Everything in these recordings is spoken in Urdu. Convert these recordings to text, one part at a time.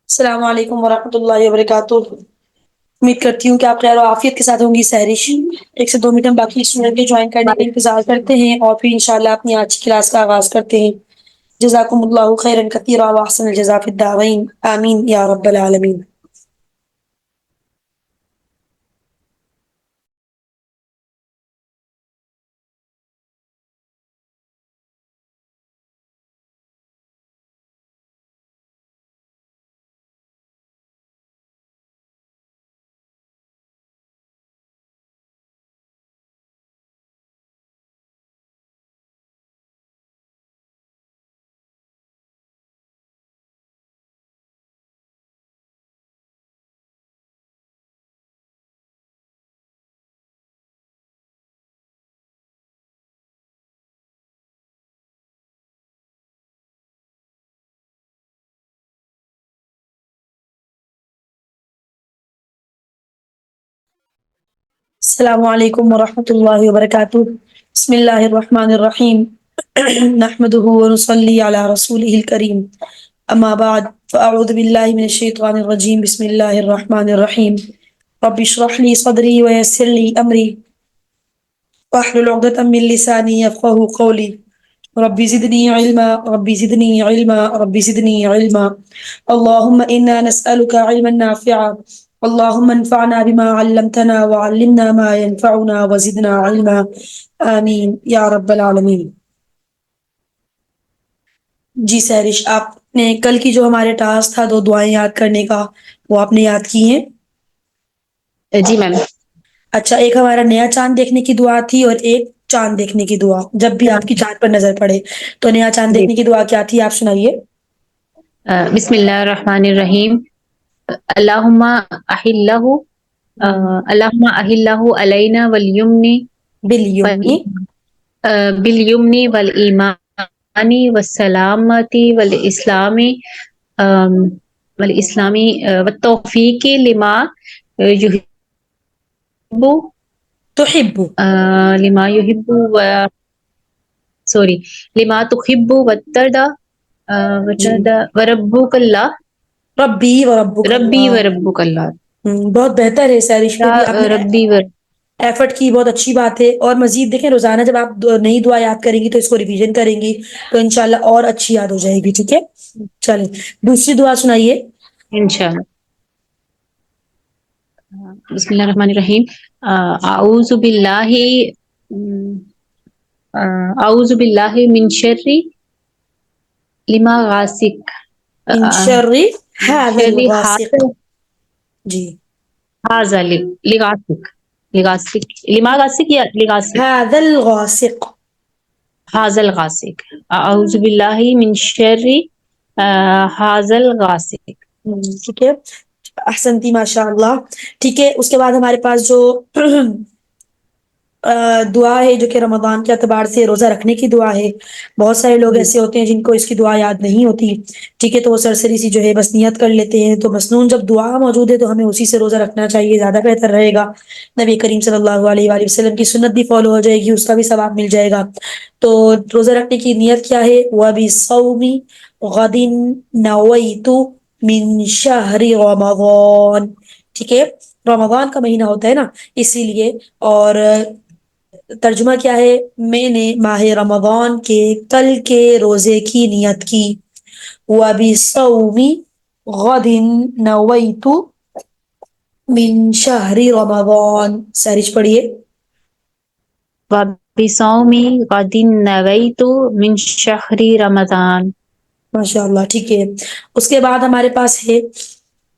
السلام علیکم ورحمۃ اللہ وبرکاتہ۔ امید کرتی ہوں کہ آپ خیر و عافیت کے ساتھ ہوں گی سہرش۔ 1 سے 2 منٹ ہم باقی اسٹوڈنٹ کے جوائن کرنے کا انتظار کرتے ہیں اور پھر انشاءاللہ اپنی آج کی کلاس کا آغاز کرتے ہیں۔ جزاکم اللہ خیرا کثیرا واحسن الجزاء فی الدارین، آمین یا رب العالمین۔ السلام علیکم ورحمۃ اللہ وبرکاتہ۔ بسم اللہ الرحمن الرحیم۔ نحمده ونصلی علی رسوله الکریم، اما بعد فاعوذ باللہ من الشیطان الرجیم، بسم اللہ الرحمن الرحیم۔ رب اشرح لي صدری ویسر لي امری واحلل عقدة من لسانی یفقهوا قولی۔ رب زدنی علما رب زدنی علما رب زدنی علما۔ اللهم انا نسألك علما نافعا، اللهم انفعنا بما علمتنا وعلمنا ما ينفعنا وزدنا علما، آمین یا رب العالمین۔ جی سہرش، آپ نے کل کی جو ہمارے ٹاسک تھا 2 دعائیں یاد کرنے کا، وہ آپ نے یاد کی ہیں؟ جی میم۔ اچھا، ایک ہمارا نیا چاند دیکھنے کی دعا تھی اور ایک چاند دیکھنے کی دعا، جب بھی آپ کی چاند پر نظر پڑے۔ تو نیا چاند جی دیکھنے کی دعا کیا تھی، آپ سنائیے۔ بسم اللہ الرحمن الرحیم۔ اللہم احلہ اللہم احلہ علینا بالیمنی بالیمن والایمان والسلامتی والاسلامی والتوفیق لما یحب تحب لما یحب لما تحب وترضى جی، وربک اللہ ربی و ربک ربی اللہ۔ وربک اللہ بہت بہتر ہے سہرش، پھر بھی آپ نے ربی ایفرٹ کی، بہت اچھی بات ہے۔ اور مزید دیکھیں، روزانہ جب آپ نئی دعا یاد کریں گی تو اس کو ریویژن کریں گی تو انشاءاللہ اور اچھی یاد ہو جائے گی، ٹھیک ہے؟ چلیں دوسری دعا سنائیے۔ انشاءاللہ۔ بسم اللہ الرحمن الرحیم۔ اعوذ باللہ اعوذ باللہ من شر لما غاسق من شر من هذا شر الغاسق، جی، هذا لغاسق لما غاسق یا لغاسق هذا الغاسق۔ هذا الغاسق۔ اعوذ باللہ من شر هذا الغاسق۔ ٹھیک ہے، احسنتی ماشاء اللہ۔ ٹھیک ہے، اس کے بعد ہمارے پاس جو دعا ہے جو کہ رمضان کے اعتبار سے روزہ رکھنے کی دعا ہے، بہت سارے لوگ ایسے ہوتے ہیں جن کو اس کی دعا یاد نہیں ہوتی، ٹھیک ہے، تو وہ سرسری سی جو ہے بس نیت کر لیتے ہیں۔ تو مسنون جب دعا موجود ہے تو ہمیں اسی سے روزہ رکھنا چاہیے، زیادہ بہتر رہے گا۔ نبی کریم صلی اللہ علیہ وآلہ وسلم کی سنت بھی فالو ہو جائے گی، اس کا بھی ثواب مل جائے گا۔ تو روزہ رکھنے کی نیت کیا ہے؟ وَبِصَوْمِ غَدٍ نَوَيْتُ مِن شَهْرِ رَمَضَانَ، ٹھیک ہے، رمضان کا مہینہ ہوتا ہے نا، اسی لیے۔ اور ترجمہ کیا ہے؟ میں نے ماہ رمضان کے کل کے روزے کی نیت کی۔ وَبِصَوْمِ غَدٍ نَوَيْتُ مِن شَهْرِ رَمَضَانَ، سہرش پڑھیے۔ وَبِصَوْمِ غَدٍ نَوَيْتُ مِن شَهْرِ رمضان۔ ماشاء اللہ، ٹھیک ہے۔ اس کے بعد ہمارے پاس ہے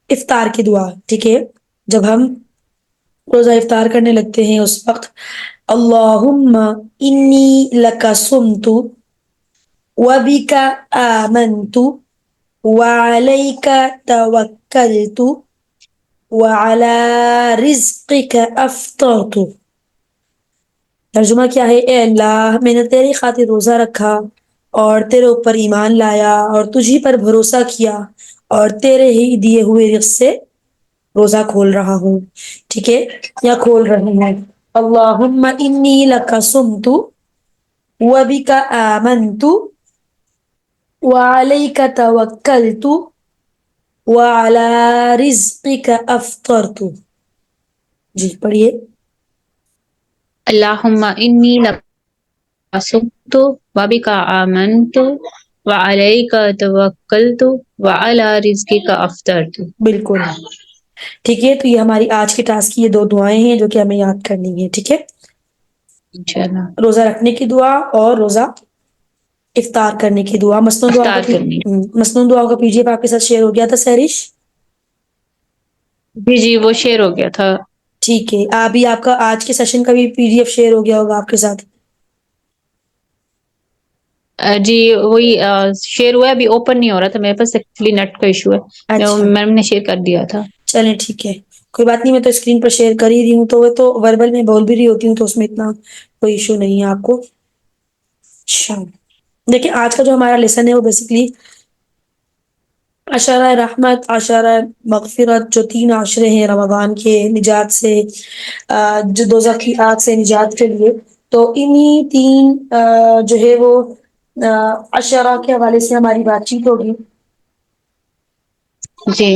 افطار کی دعا، ٹھیک ہے، جب ہم روزہ افطار کرنے لگتے ہیں اس وقت اللہم انی لک صمت وبک آمنت وعلیک توکلت وعلی رزقک افطرت۔ ترجمہ کیا ہے؟ اے اللہ، میں نے تیری خاطر روزہ رکھا اور تیرے اوپر ایمان لایا اور تجھی پر بھروسہ کیا اور تیرے ہی دیے ہوئے رزق سے روزہ کھول رہا ہوں، ٹھیک ہے، یا کھول رہی ہوں۔ اللہم انی لک صمت وبک آمنت وعلیک توکلت وعلى رزقك أفطرت. جی پڑھیے. اللہم انی لصمت وبک آمنت وعلیک توکلت وعلی رزقک افطرت. بالکل ٹھیک ہے. تو یہ ہماری آج کے ٹاسک کی یہ 2 دعائیں ہیں جو کہ ہمیں یاد کرنی ہے. ٹھیک ہے. انشاءاللہ. روزہ رکھنے کی دعا اور روزہ افطار کرنے کی دعا. مسنون دعا افطار کرنی. مسنون دعا کا پی ڈی ایف آپ کے ساتھ شیئر ہو گیا تھا سہرش. جی جی وہ شیئر ہو گیا تھا. ٹھیک ہے. ابھی آپ کا آج کے سیشن کا بھی پی ڈی ایف شیئر ہو گیا ہوگا آپ کے ساتھ. جی وہی شیئر ہوا ہے, ابھی اوپن نہیں ہو رہا تھا میرے پاس, ایکچولی نیٹ کا ایشو ہے. اچھا میم نے شیئر کر دیا تھا. چلیں ٹھیک ہے, کوئی بات نہیں. میں تو اسکرین پر شیئر کر ہی رہی ہوں, تو وہ تو وربل میں بول بھی رہی ہوتی ہوں, تو اس میں اتنا کوئی ایشو نہیں ہے آپ کو. اچھا دیکھیں آج کا جو ہمارا لیسن ہے وہ بیسکلی عشرہ رحمت, عشرہ مغفرت, جو 3 عشرے ہیں رمضان کے نجات سے, جو دوزخ کی آگ سے نجات کے لیے. تو انہی 3 جو ہے وہ عشرہ کے حوالے سے ہماری بات چیت ہوگی. جی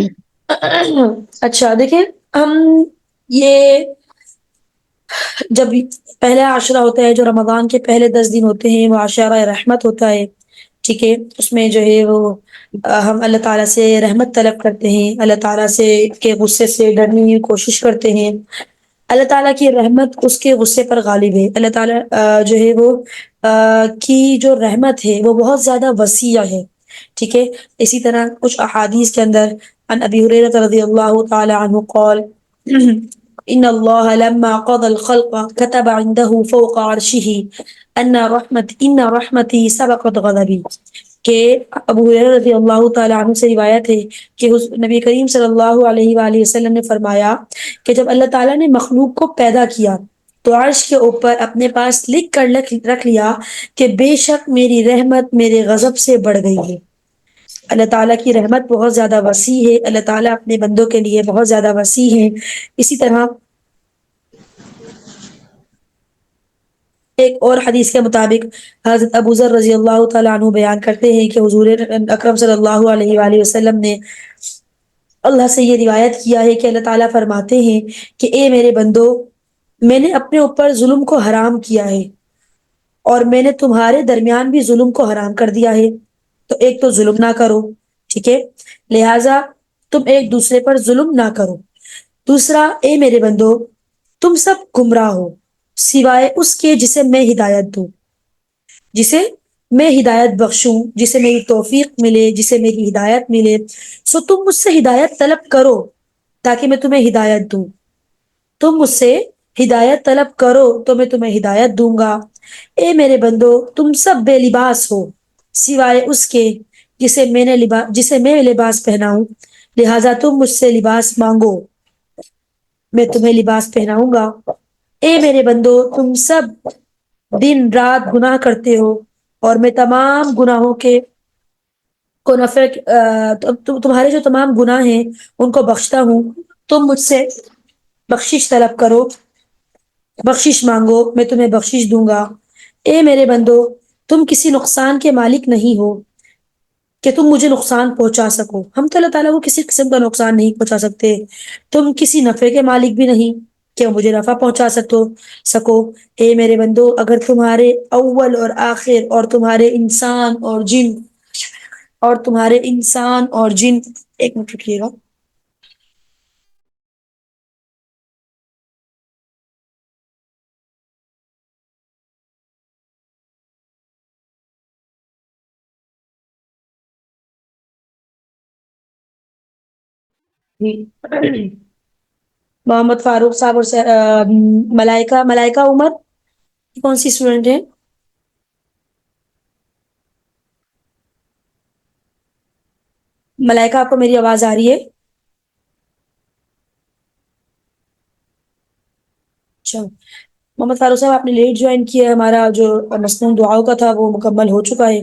اچھا دیکھیں, ہم یہ جب پہلا عشرہ ہوتا ہے جو رمضان کے پہلے 10 دن ہوتے ہیں, وہ عشرہ رحمت ہوتا ہے. ٹھیک ہے. اس میں جو ہے وہ ہم اللہ تعالیٰ سے رحمت طلب کرتے ہیں, اللہ تعالیٰ سے کے غصے سے ڈرنے کی کوشش کرتے ہیں. اللہ تعالیٰ کی رحمت اس کے غصے پر غالب ہے. اللہ تعالیٰ جو ہے وہ کی جو رحمت ہے وہ بہت زیادہ وسیع ہے. ٹھیک ہے. اسی طرح کچھ احادیث کے اندر عن ابی ہریرہ رضی اللہ تعالی عنہ قال ان اللہ لما قضى الخلق كتب عنده فوق عرشه ان رحمتی سبقت غضبی. کہ ابو ہریرہ رضی اللہ تعالی عنہ سے روایت ہے کہ نبی کریم صلی اللہ علیہ وآلہ وسلم نے فرمایا کہ جب اللہ تعالیٰ نے مخلوق کو پیدا کیا تو عرش کے اوپر اپنے پاس لکھ کر رکھ لیا کہ بے شک میری رحمت میرے غضب سے بڑھ گئی ہے. اللہ تعالیٰ کی رحمت بہت زیادہ وسیع ہے. اللہ تعالیٰ اپنے بندوں کے لیے بہت زیادہ وسیع ہے. اسی طرح ایک اور حدیث کے مطابق حضرت ابو ذر رضی اللہ تعالیٰ عنہ بیان کرتے ہیں کہ حضور اکرم صلی اللہ علیہ وآلہ وسلم نے اللہ سے یہ روایت کیا ہے کہ اللہ تعالیٰ فرماتے ہیں کہ اے میرے بندو, میں نے اپنے اوپر ظلم کو حرام کیا ہے اور میں نے تمہارے درمیان بھی ظلم کو حرام کر دیا ہے. تو ایک تو ظلم نہ کرو. ٹھیک ہے. لہذا تم ایک دوسرے پر ظلم نہ کرو. دوسرا, اے میرے بندو تم سب گمراہ ہو سوائے اس کے جسے میں ہدایت دوں, جسے میں ہدایت بخشوں, جسے میری توفیق ملے, جسے میری ہدایت ملے. سو تم مجھ سے ہدایت طلب کرو تاکہ میں تمہیں ہدایت دوں. تم مجھ سے ہدایت طلب کرو تو میں تمہیں ہدایت دوں گا. اے میرے بندو تم سب بے لباس ہو سوائے اس کے جسے میں لباس پہناؤں, لہذا تم مجھ سے لباس مانگو میں تمہیں لباس پہناؤں گا. اے میرے بندو تم سب دن رات گناہ کرتے ہو اور میں تمام گناہوں کے کو تمہارے جو تمام گناہ ہیں ان کو بخشتا ہوں. تم مجھ سے بخشش طلب کرو, بخشش مانگو میں تمہیں بخشش دوں گا. اے میرے بندو تم کسی نقصان کے مالک نہیں ہو کہ تم مجھے نقصان پہنچا سکو. ہم تو اللہ تعالیٰ کو کسی قسم کا نقصان نہیں پہنچا سکتے. تم کسی نفع کے مالک بھی نہیں کہ مجھے نفع پہنچا سکو. اے میرے بندو اگر تمہارے اول اور آخر اور تمہارے انسان اور جن ایک منٹ رکیے گا. محمد فاروق صاحب اور ملائکہ عمر کون سی اسٹوڈنٹ ہے؟ ملائکہ آپ کو میری آواز آ رہی ہے؟ اچھا محمد فاروق صاحب آپ نے لیٹ جوائن کیا ہے. ہمارا جو مسنون دعاؤں کا تھا وہ مکمل ہو چکا ہے.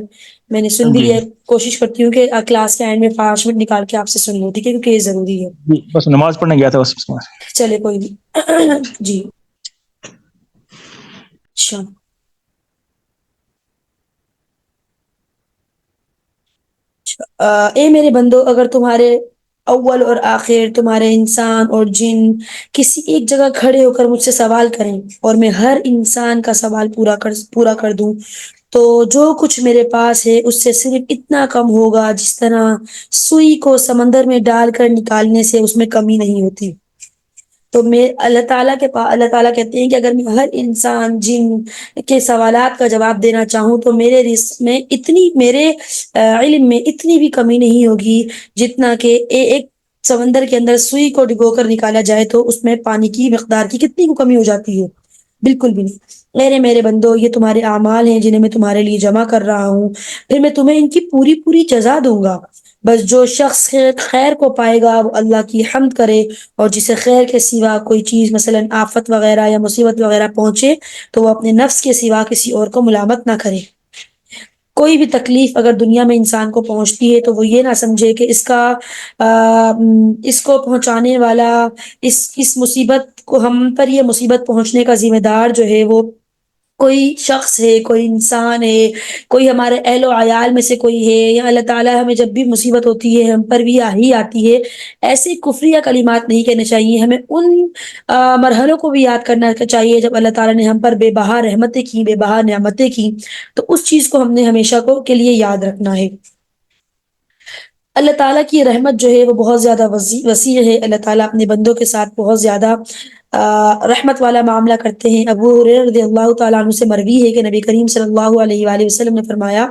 میں نے سن بھی جی لیا. کوشش کرتی ہوں کہ کلاس کے اینڈ میں 5 منٹ نکال کے آپ سے سن لوں, ٹھیک ہے, کیونکہ یہ ضروری ہے. جی بس نماز پڑھنے گیا تھا بس اس میں. چلے کوئی نہیں. جی اچھا اے میرے بندو اگر تمہارے اول اور آخر تمہارے انسان اور جن کسی ایک جگہ کھڑے ہو کر مجھ سے سوال کریں اور میں ہر انسان کا سوال پورا کر دوں تو جو کچھ میرے پاس ہے اس سے صرف اتنا کم ہوگا جس طرح سوئی کو سمندر میں ڈال کر نکالنے سے اس میں کمی نہیں ہوتی۔ تو میں اللہ تعالیٰ کہتے ہیں کہ اگر میں ہر انسان جن کے سوالات کا جواب دینا چاہوں تو میرے رزق میں میرے علم میں اتنی بھی کمی نہیں ہوگی جتنا کہ ایک سمندر کے اندر سوئی کو ڈگو کر نکالا جائے تو اس میں پانی کی مقدار کی کتنی کمی ہو جاتی ہے، بالکل بھی نہیں۔ میرے بندو، یہ تمہارے اعمال ہیں جنہیں میں تمہارے لیے جمع کر رہا ہوں، پھر میں تمہیں ان کی پوری جزا دوں گا۔ بس جو شخص خیر کو پائے گا وہ اللہ کی حمد کرے، اور جسے خیر کے سوا کوئی چیز مثلا آفت وغیرہ یا مصیبت وغیرہ پہنچے تو وہ اپنے نفس کے سوا کسی اور کو ملامت نہ کرے۔ کوئی بھی تکلیف اگر دنیا میں انسان کو پہنچتی ہے تو وہ یہ نہ سمجھے کہ اس کو پہنچانے والا، اس مصیبت کو ہم پر یہ مصیبت پہنچنے کا ذمہ دار جو ہے وہ کوئی شخص ہے، کوئی انسان ہے، کوئی ہمارے اہل و عیال میں سے کوئی ہے، یا اللہ تعالیٰ ہمیں جب بھی مصیبت ہوتی ہے ہم پر بھی ہی آتی ہے۔ ایسے کفریہ کلمات نہیں کہنے چاہیے، ہمیں ان مرحلوں کو بھی یاد کرنا چاہیے جب اللہ تعالیٰ نے ہم پر بے بہا رحمتیں کی، بے بہا نعمتیں کی، تو اس چیز کو ہم نے ہمیشہ کے لیے یاد رکھنا ہے۔ اللہ تعالیٰ کی رحمت جو ہے وہ بہت زیادہ وسیع ہے۔ اللہ تعالیٰ اپنے بندوں کے ساتھ بہت زیادہ رحمت والا معاملہ کرتے ہیں۔ ابو ہریرہ رضی اللہ تعالیٰ عنہ سے مروی ہے کہ نبی کریم صلی اللہ علیہ وآلہ وسلم نے فرمایا،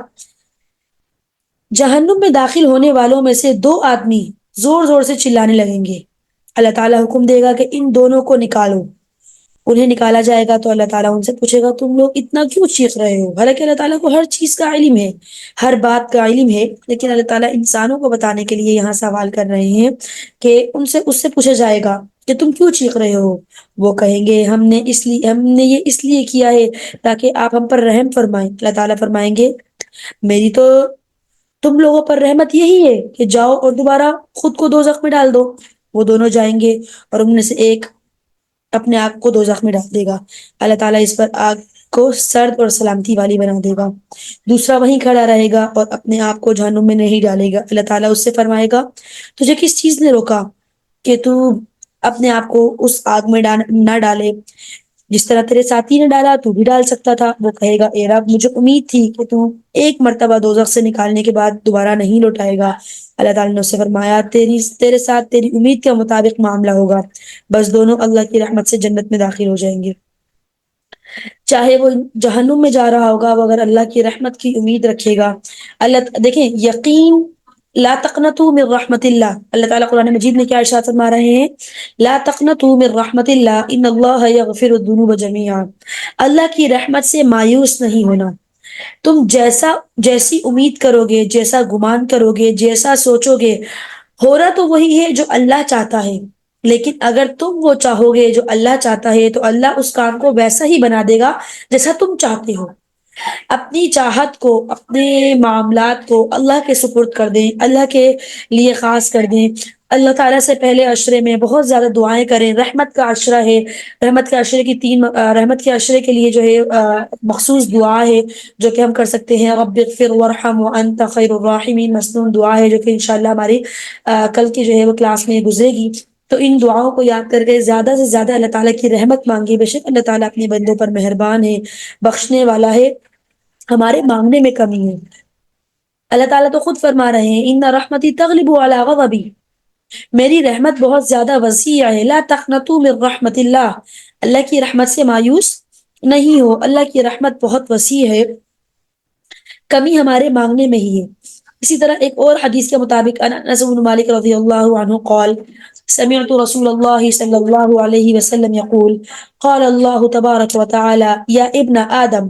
جہنم میں داخل ہونے والوں میں سے دو آدمی زور زور سے چلانے لگیں گے، اللہ تعالیٰ حکم دے گا کہ ان دونوں کو نکالو۔ انہیں نکالا جائے گا تو اللہ تعالیٰ ان سے پوچھے گا تم لوگ اتنا کیوں چیخ رہے ہو؟ حالانکہ اللہ تعالیٰ کو ہر چیز کا علم ہے، ہر بات کا علم ہے، لیکن اللہ تعالیٰ انسانوں کو بتانے کے لیے یہاں سوال کر رہے ہیں کہ اس سے پوچھا جائے گا کہ تم کیوں چیخ رہے ہو؟ وہ کہیں گے ہم نے یہ اس لیے کیا ہے تاکہ آپ ہم پر رحم فرمائیں۔ اللہ تعالیٰ فرمائیں گے میری تو تم لوگوں پر رحمت یہی ہے کہ جاؤ اور دوبارہ خود کو دوزخ میں ڈال دو۔ وہ دونوں جائیں گے اور ان میں سے ایک اپنے آپ کو دوزخ میں ڈال دے گا، اللہ تعالیٰ اس پر آگ کو سرد اور سلامتی والی بنا دے گا۔ دوسرا وہیں کھڑا رہے گا اور اپنے آپ کو جہنم میں نہیں ڈالے گا۔ اللہ تعالیٰ اس سے فرمائے گا تجھے کس چیز نے روکا کہ تو اپنے آپ کو اس آگ میں نہ ڈالے؟ جس طرح تیرے ساتھی نے ڈالا تو بھی ڈال سکتا تھا۔ وہ کہے گا اے رب مجھے امید تھی کہ تو ایک مرتبہ دوزخ سے نکالنے کے بعد دوبارہ نہیں لوٹائے گا۔ اللہ تعالیٰ نے اس سے فرمایا تیرے ساتھ تیری امید کے مطابق معاملہ ہوگا، بس دونوں اللہ کی رحمت سے جنت میں داخل ہو جائیں گے۔ چاہے وہ جہنم میں جا رہا ہوگا، وہ اگر اللہ کی رحمت کی امید رکھے گا، اللہ دیکھیں یقین، لا تقنطوا من رحمت اللہ، اللہ تعالیٰ قرآن مجید میں کیا ارشاد فرما رہے ہیں؟ لا تقنطوا من رحمت اللہ ان اللہ یغفر الذنوب جميعا، اللہ کی رحمت سے مایوس نہیں ہونا۔ تم جیسی امید کرو گے، جیسا گمان کرو گے، جیسا سوچو گے، ہو رہا تو وہی ہے جو اللہ چاہتا ہے، لیکن اگر تم وہ چاہو گے جو اللہ چاہتا ہے تو اللہ اس کام کو ویسا ہی بنا دے گا جیسا تم چاہتے ہو۔ اپنی چاہت کو، اپنے معاملات کو اللہ کے سپرد کر دیں، اللہ کے لیے خاص کر دیں۔ اللہ تعالیٰ سے پہلے عشرے میں بہت زیادہ دعائیں کریں۔ رحمت کا عشرہ ہے، رحمت کے عشرے کی رحمت کے عشرے کے لیے جو ہے مخصوص دعا ہے جو کہ ہم کر سکتے ہیں، رب اغفر وارحم وانت خیر الراحمین، مسنون دعا ہے جو کہ انشاءاللہ ہماری کل کی جو ہے وہ کلاس میں گزرے گی۔ تو ان دعاؤں کو یاد کر کے زیادہ سے زیادہ اللہ تعالیٰ کی رحمت مانگی، بے شک اللہ تعالیٰ اپنے بندوں پر مہربان ہے، بخشنے والا ہے، ہمارے مانگنے میں کمی ہے۔ اللہ تعالیٰ تو خود فرما رہے ہیں ان رحمتی تغلب علی غضبی، میری رحمت بہت زیادہ وسیع ہے۔ لا تقنطوا من رحمت اللہ، اللہ کی رحمت سے مایوس نہیں ہو، اللہ کی رحمت بہت وسیع ہے، کمی ہمارے مانگنے میں ہی ہے۔ اسی طرح ایک اور حدیث کے مطابق انس بن مالک رضی اللہ عنہ قال سمعت رسول اللہ صلی اللہ علیہ وسلم یقول قال اللہ تبارک وتعالی یا ابن آدم،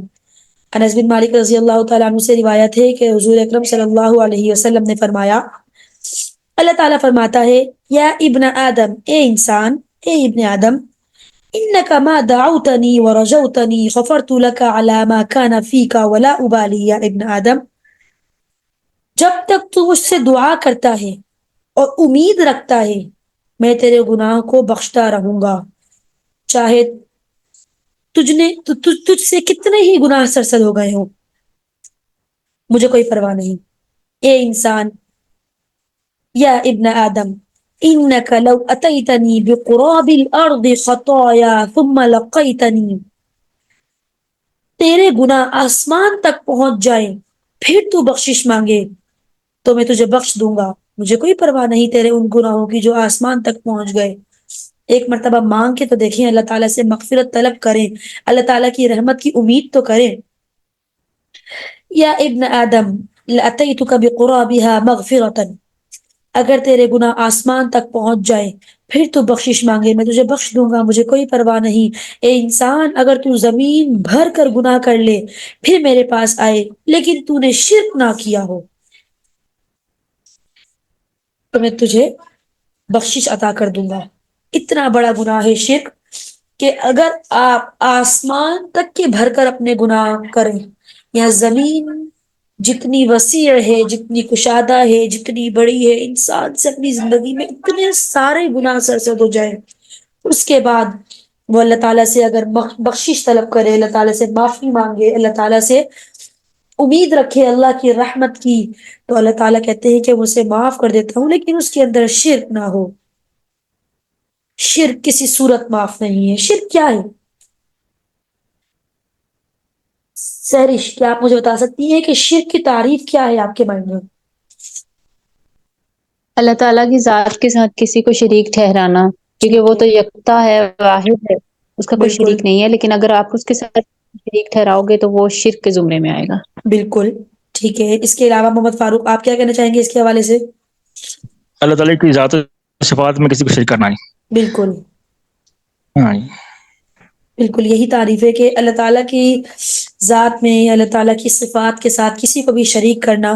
انس بن مالک رضی اللہ تعالیٰ عنہ سے روایت ہے کہ حضور اکرم صلی اللہ علیہ وسلم نے فرمایا، اللہ تعالیٰ فرماتا ہے یا ابن آدم، اے انسان، اے ابن آدم، انک ما دعوتنی ورجوتنی غفرت لک علی ما کان فیک ولا ابالی۔ یا ابن آدم، جب تک تو مجھ سے دعا کرتا ہے اور امید رکھتا ہے میں تیرے گناہ کو بخشتا رہوں گا، چاہے تجھ سے کتنے ہی گناہ سرزد ہو گئے ہوں، مجھے کوئی پرواہ نہیں۔ اے انسان، یا ابن آدم، إنك لو أتيتني بقراب الأرض خطايا ثم لقيتني، تیرے گناہ آسمان تک پہنچ جائیں پھر تو بخشش مانگے تو میں تجھے بخش دوں گا، مجھے کوئی پرواہ نہیں تیرے ان گناہوں کی جو آسمان تک پہنچ گئے۔ ایک مرتبہ مانگ کے تو دیکھیں، اللہ تعالیٰ سے مغفرت طلب کریں، اللہ تعالیٰ کی رحمت کی امید تو کریں۔ یا ابن آدم لأتیتک بقرابها مغفرة، اگر تیرے گناہ آسمان تک پہنچ جائیں پھر تو بخشش مانگے، میں تجھے بخش دوں گا، مجھے کوئی پرواہ نہیں۔ اے انسان، اگر تو زمین بھر کر گناہ کر لے پھر میرے پاس آئے لیکن تو نے شرک نہ کیا ہو تو میں تجھے بخشش عطا کر دوں گا۔ اتنا بڑا گناہ ہے شرک کہ اگر آپ آسمان تک کے بھر کر اپنے گناہ کریں، یا زمین جتنی وسیع ہے، جتنی کشادہ ہے، جتنی بڑی ہے، انسان سے اپنی زندگی میں اتنے سارے گناہ سرزد ہو جائیں، اس کے بعد وہ اللہ تعالیٰ سے اگر بخشش طلب کرے، اللہ تعالیٰ سے معافی مانگے، اللہ تعالیٰ سے امید رکھے اللہ کی رحمت کی، تو اللہ تعالیٰ کہتے ہیں کہ وہ اسے معاف کر دیتا ہوں، لیکن اس کے اندر شرک نہ ہو۔ شرک کسی صورت معاف نہیں ہے۔ شرک کیا ہے؟ سہرش، کیا آپ مجھے بتا سکتی ہیں کہ شرک کی تعریف کیا ہے آپ کے مائنڈ میں؟ اللہ تعالیٰ کی ذات کے ساتھ کسی کو شریک ٹھہرانا، کیونکہ وہ تو یکتا ہے، واحد ہے، اس کا کوئی بالکل شریک نہیں ہے، لیکن اگر آپ اس کے ساتھ شریک ٹھہراؤ گے تو وہ شرک کے زمرے میں آئے گا۔ بالکل ٹھیک ہے۔ اس کے علاوہ محمد فاروق، آپ کیا کہنا چاہیں گے اس کے حوالے سے؟ اللہ تعالیٰ کی ذات و صفات میں کسی کو شریک کرنا نہیں۔ بالکل ہاں جی، بالکل یہی تعریف ہے کہ اللہ تعالیٰ کی ذات میں، اللہ تعالیٰ کی صفات کے ساتھ کسی کو بھی شریک کرنا،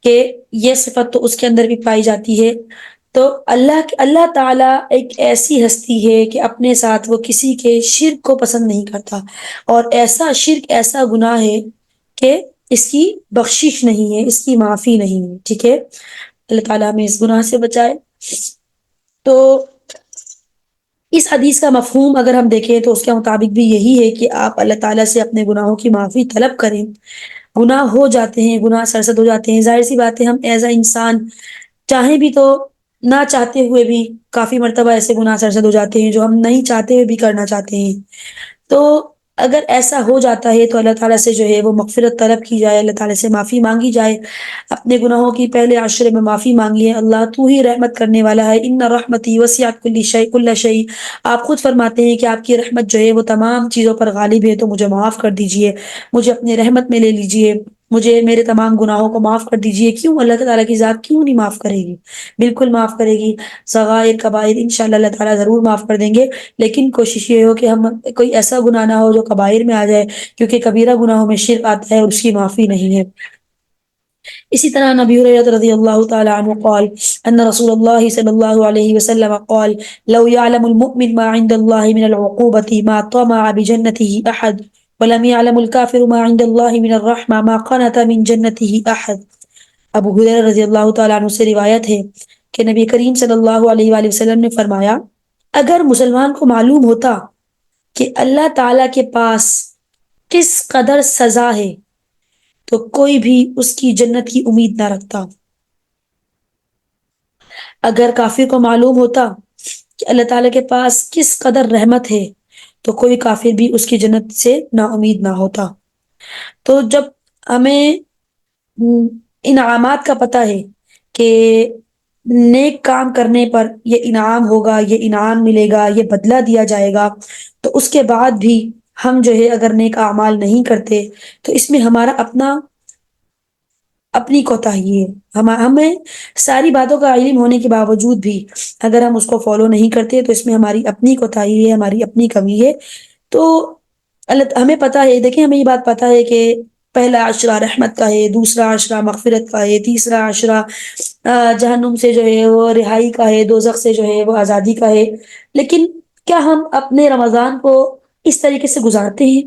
کہ یہ صفت تو اس کے اندر بھی پائی جاتی ہے۔ تو اللہ تعالیٰ ایک ایسی ہستی ہے کہ اپنے ساتھ وہ کسی کے شرک کو پسند نہیں کرتا، اور ایسا شرک ایسا گناہ ہے کہ اس کی بخشش نہیں ہے، اس کی معافی نہیں ہے۔ ٹھیک ہے، اللہ تعالیٰ ہمیں اس گناہ سے بچائے۔ تو اس حدیث کا مفہوم اگر ہم دیکھیں تو اس کے مطابق بھی یہی ہے کہ آپ اللہ تعالیٰ سے اپنے گناہوں کی معافی طلب کریں۔ گناہ ہو جاتے ہیں، گناہ سرزد ہو جاتے ہیں، ظاہر سی بات ہے، ہم ایز اے انسان چاہیں بھی تو نہ چاہتے ہوئے بھی کافی مرتبہ ایسے گناہ سرزد ہو جاتے ہیں جو ہم نہیں چاہتے ہوئے بھی کرنا چاہتے ہیں۔ تو اگر ایسا ہو جاتا ہے تو اللہ تعالیٰ سے جو ہے وہ مغفرت طلب کی جائے، اللہ تعالیٰ سے معافی مانگی جائے، اپنے گناہوں کی پہلے عشرے میں معافی مانگی ہے۔ اللہ تو ہی رحمت کرنے والا ہے، ان رحمتی وسعت کل شیء، آپ خود فرماتے ہیں کہ آپ کی رحمت جو ہے وہ تمام چیزوں پر غالب ہے، تو مجھے معاف کر دیجئے، مجھے اپنے رحمت میں لے لیجئے، مجھے میرے تمام گناہوں کو معاف کر دیجئے۔ کیوں اللہ تعالیٰ کی ذات کیوں نہیں معاف کرے گی؟ بالکل معاف کرے گی، صغائر کبائر انشاءاللہ اللہ تعالیٰ ضرور معاف کر دیں گے، لیکن کوشش یہ ہو کہ ہم کوئی ایسا گناہ نہ ہو جو کبائر میں آ جائے، کیونکہ کبیرہ گناہوں میں شرک آتا ہے اور اس کی معافی نہیں ہے۔ اسی طرح نبی ہریرہ رضی اللہ تعالی عنہ قال ان رسول اللہ صلی اللہ علیہ وسلم قال لو يعلم المؤمن ما عند الله من العقوبة ما طمع بجنته احد ولم يعلم الكافر ما عند الله من الرحمة ما قنط من جنته احد۔ ابو ہریرہ رضی اللہ تعالی عنہ سے روایت ہے کہ نبی کریم صلی اللہ علیہ وآلہ وسلم نے فرمایا، اگر مسلمان کو معلوم ہوتا کہ اللہ تعالی کے پاس کس قدر سزا ہے تو کوئی بھی اس کی جنت کی امید نہ رکھتا۔ اگر کافر کو معلوم ہوتا کہ اللہ تعالیٰ کے پاس کس قدر رحمت ہے تو کوئی کافر بھی اس کی جنت سے نا امید نہ ہوتا۔ تو جب ہمیں انعامات کا پتہ ہے کہ نیک کام کرنے پر یہ انعام ہوگا، یہ انعام ملے گا، یہ بدلہ دیا جائے گا، تو اس کے بعد بھی ہم جو ہے اگر نیک اعمال نہیں کرتے تو اس میں ہمارا اپنی کوتاہی ہے۔ ہمیں ساری باتوں کا علم ہونے کے باوجود بھی اگر ہم اس کو فالو نہیں کرتے تو اس میں ہماری اپنی کوتاہی ہے، ہماری اپنی کمی ہے۔ تو ہمیں پتہ ہے، دیکھیں ہمیں یہ بات پتہ ہے کہ پہلا عشرہ رحمت کا ہے، دوسرا عشرہ مغفرت کا ہے، تیسرا عشرہ جہنم سے جو ہے وہ رہائی کا ہے، دوزخ سے جو ہے وہ آزادی کا ہے، لیکن کیا ہم اپنے رمضان کو اس طریقے سے گزارتے ہیں؟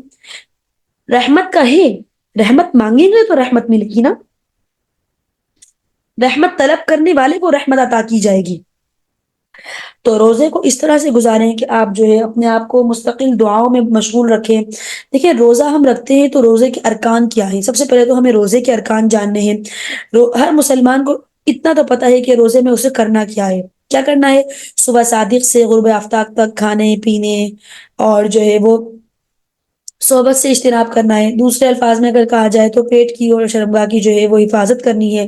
رحمت کا ہے، رحمت مانگیں گے تو رحمت ملے گی نا، رحمت طلب کرنے والے کو رحمت عطا کی جائے گی۔ تو روزے کو اس طرح سے گزاریں کہ آپ جو ہے اپنے آپ کو مستقل دعاؤں میں مشغول رکھیں۔ دیکھیں روزہ ہم رکھتے ہیں تو روزے کے ارکان کیا ہیں؟ سب سے پہلے تو ہمیں روزے کے ارکان جاننے ہیں۔ ہر مسلمان کو اتنا تو پتہ ہے کہ روزے میں اسے کرنا کیا ہے۔ کیا کرنا ہے؟ صبح صادق سے غروب آفتاب تک کھانے پینے اور جو ہے وہ صحبت سے اجتناب کرنا ہے۔ دوسرے الفاظ میں اگر کہا جائے تو پیٹ کی اور شرمگاہ کی جو ہے وہ حفاظت کرنی ہے،